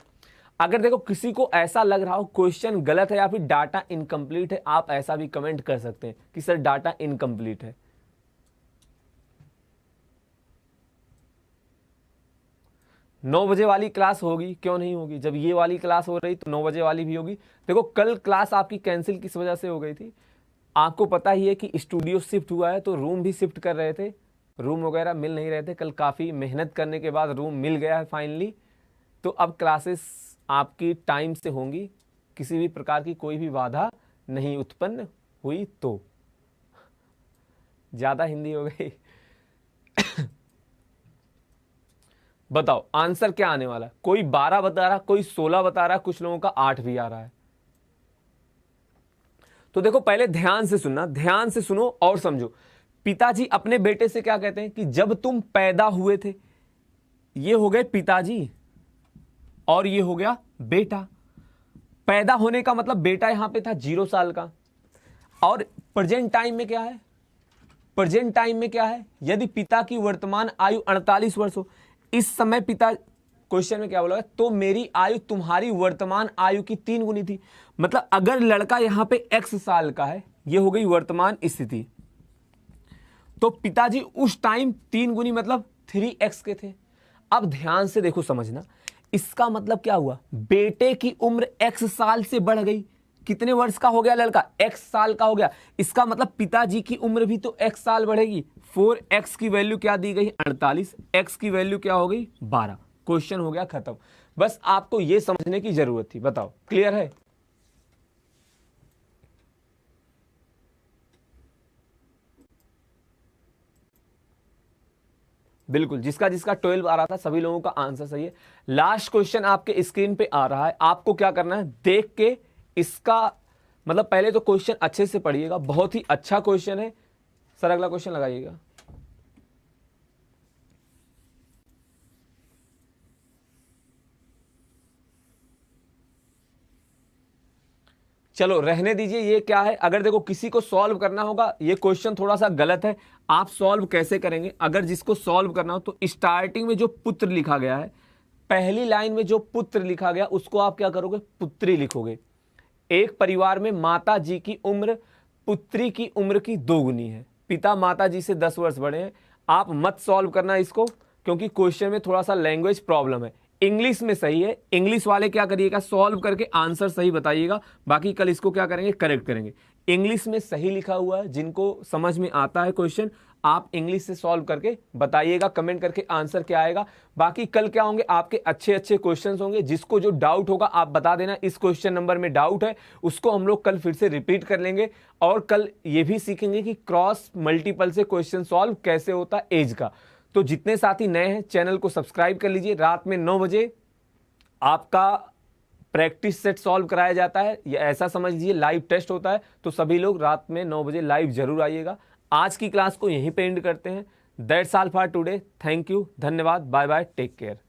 अगर देखो किसी को ऐसा लग रहा हो क्वेश्चन गलत है या फिर डाटा इनकम्प्लीट है, आप ऐसा भी कमेंट कर सकते हैं कि सर डाटा इनकम्प्लीट है। नौ बजे वाली क्लास होगी, क्यों नहीं होगी, जब ये वाली क्लास हो रही तो 9 बजे वाली भी होगी। देखो कल क्लास आपकी कैंसिल किस वजह से हो गई थी, आपको पता ही है कि स्टूडियो शिफ्ट हुआ है तो रूम भी शिफ्ट कर रहे थे, रूम वगैरह मिल नहीं रहे थे। कल काफ़ी मेहनत करने के बाद रूम मिल गया है फाइनली। तो अब क्लासेस आपकी टाइम से होंगी, किसी भी प्रकार की कोई भी बाधा नहीं उत्पन्न हुई। तो ज़्यादा हिंदी हो गई। बताओ आंसर क्या आने वाला है। कोई 12 बता रहा, कोई 16 बता रहा, कुछ लोगों का 8 भी आ रहा है। तो देखो पहले ध्यान से सुनना, ध्यान से सुनो और समझो। पिताजी अपने बेटे से क्या कहते हैं कि जब तुम पैदा हुए थे, ये हो गए पिताजी और ये हो गया बेटा। पैदा होने का मतलब बेटा यहां पे था 0 साल का। और प्रेजेंट टाइम में क्या है, प्रेजेंट टाइम में क्या है, यदि पिता की वर्तमान आयु 48 वर्ष हो, इस समय पिता, क्वेश्चन में क्या बोला है, तो मेरी आयु तुम्हारी वर्तमान आयु की 3 गुनी थी। मतलब अगर लड़का यहां पे x साल का है, ये हो गई वर्तमान स्थिति, तो पिताजी उस टाइम 3 गुनी मतलब 3x के थे। अब ध्यान से देखो समझना, इसका मतलब क्या हुआ, बेटे की उम्र x साल से बढ़ गई। कितने वर्ष का हो गया लड़का, x साल का हो गया। इसका मतलब पिताजी की उम्र भी तो x साल बढ़ेगी। 4x की वैल्यू क्या दी गई, 48, x की वैल्यू क्या हो गई, 12। क्वेश्चन हो गया खत्म। बस आपको यह समझने की जरूरत थी। बताओ क्लियर है। बिल्कुल, जिसका जिसका 12 आ रहा था सभी लोगों का आंसर सही है। लास्ट क्वेश्चन आपके स्क्रीन पे आ रहा है, आपको क्या करना है, देख के इसका मतलब पहले तो क्वेश्चन अच्छे से पढ़िएगा, बहुत ही अच्छा क्वेश्चन है। सर अगला क्वेश्चन लगाइएगा। चलो रहने दीजिए, ये क्या है। अगर देखो किसी को सॉल्व करना होगा, ये क्वेश्चन थोड़ा सा गलत है, आप सॉल्व कैसे करेंगे। अगर जिसको सॉल्व करना हो तो स्टार्टिंग में जो पुत्र लिखा गया है, पहली लाइन में जो पुत्र लिखा गया उसको आप क्या करोगे, पुत्री लिखोगे। एक परिवार में माता जी की उम्र पुत्री की उम्र की 2 गुनी है। पिता माता जी से 10 वर्ष बड़े हैं। आप मत सॉल्व करना इसको, क्योंकि क्वेश्चन में थोड़ा सा लैंग्वेज प्रॉब्लम है। इंग्लिश में सही है, इंग्लिश वाले क्या करिएगा, सॉल्व करके आंसर सही बताइएगा। बाकी कल इसको क्या करेंगे, करेक्ट करेंगे। इंग्लिश में सही लिखा हुआ है, जिनको समझ में आता है क्वेश्चन आप इंग्लिश से सॉल्व करके बताइएगा, कमेंट करके आंसर क्या आएगा। बाकी कल क्या होंगे, आपके अच्छे अच्छे क्वेश्चंस होंगे। जिसको जो डाउट होगा आप बता देना, इस क्वेश्चन नंबर में डाउट है, उसको हम लोग कल फिर से रिपीट कर लेंगे। और कल ये भी सीखेंगे कि क्रॉस मल्टीपल से क्वेश्चन सॉल्व कैसे होता है एज का। तो जितने साथी नए हैं चैनल को सब्सक्राइब कर लीजिए। रात में 9 बजे आपका प्रैक्टिस सेट सॉल्व कराया जाता है, या ऐसा समझ लीजिए लाइव टेस्ट होता है। तो सभी लोग रात में 9 बजे लाइव जरूर आइएगा। आज की क्लास को यहीं पे एंड करते हैं। That's all for today. Thank you, धन्यवाद, बाय बाय, टेक केयर।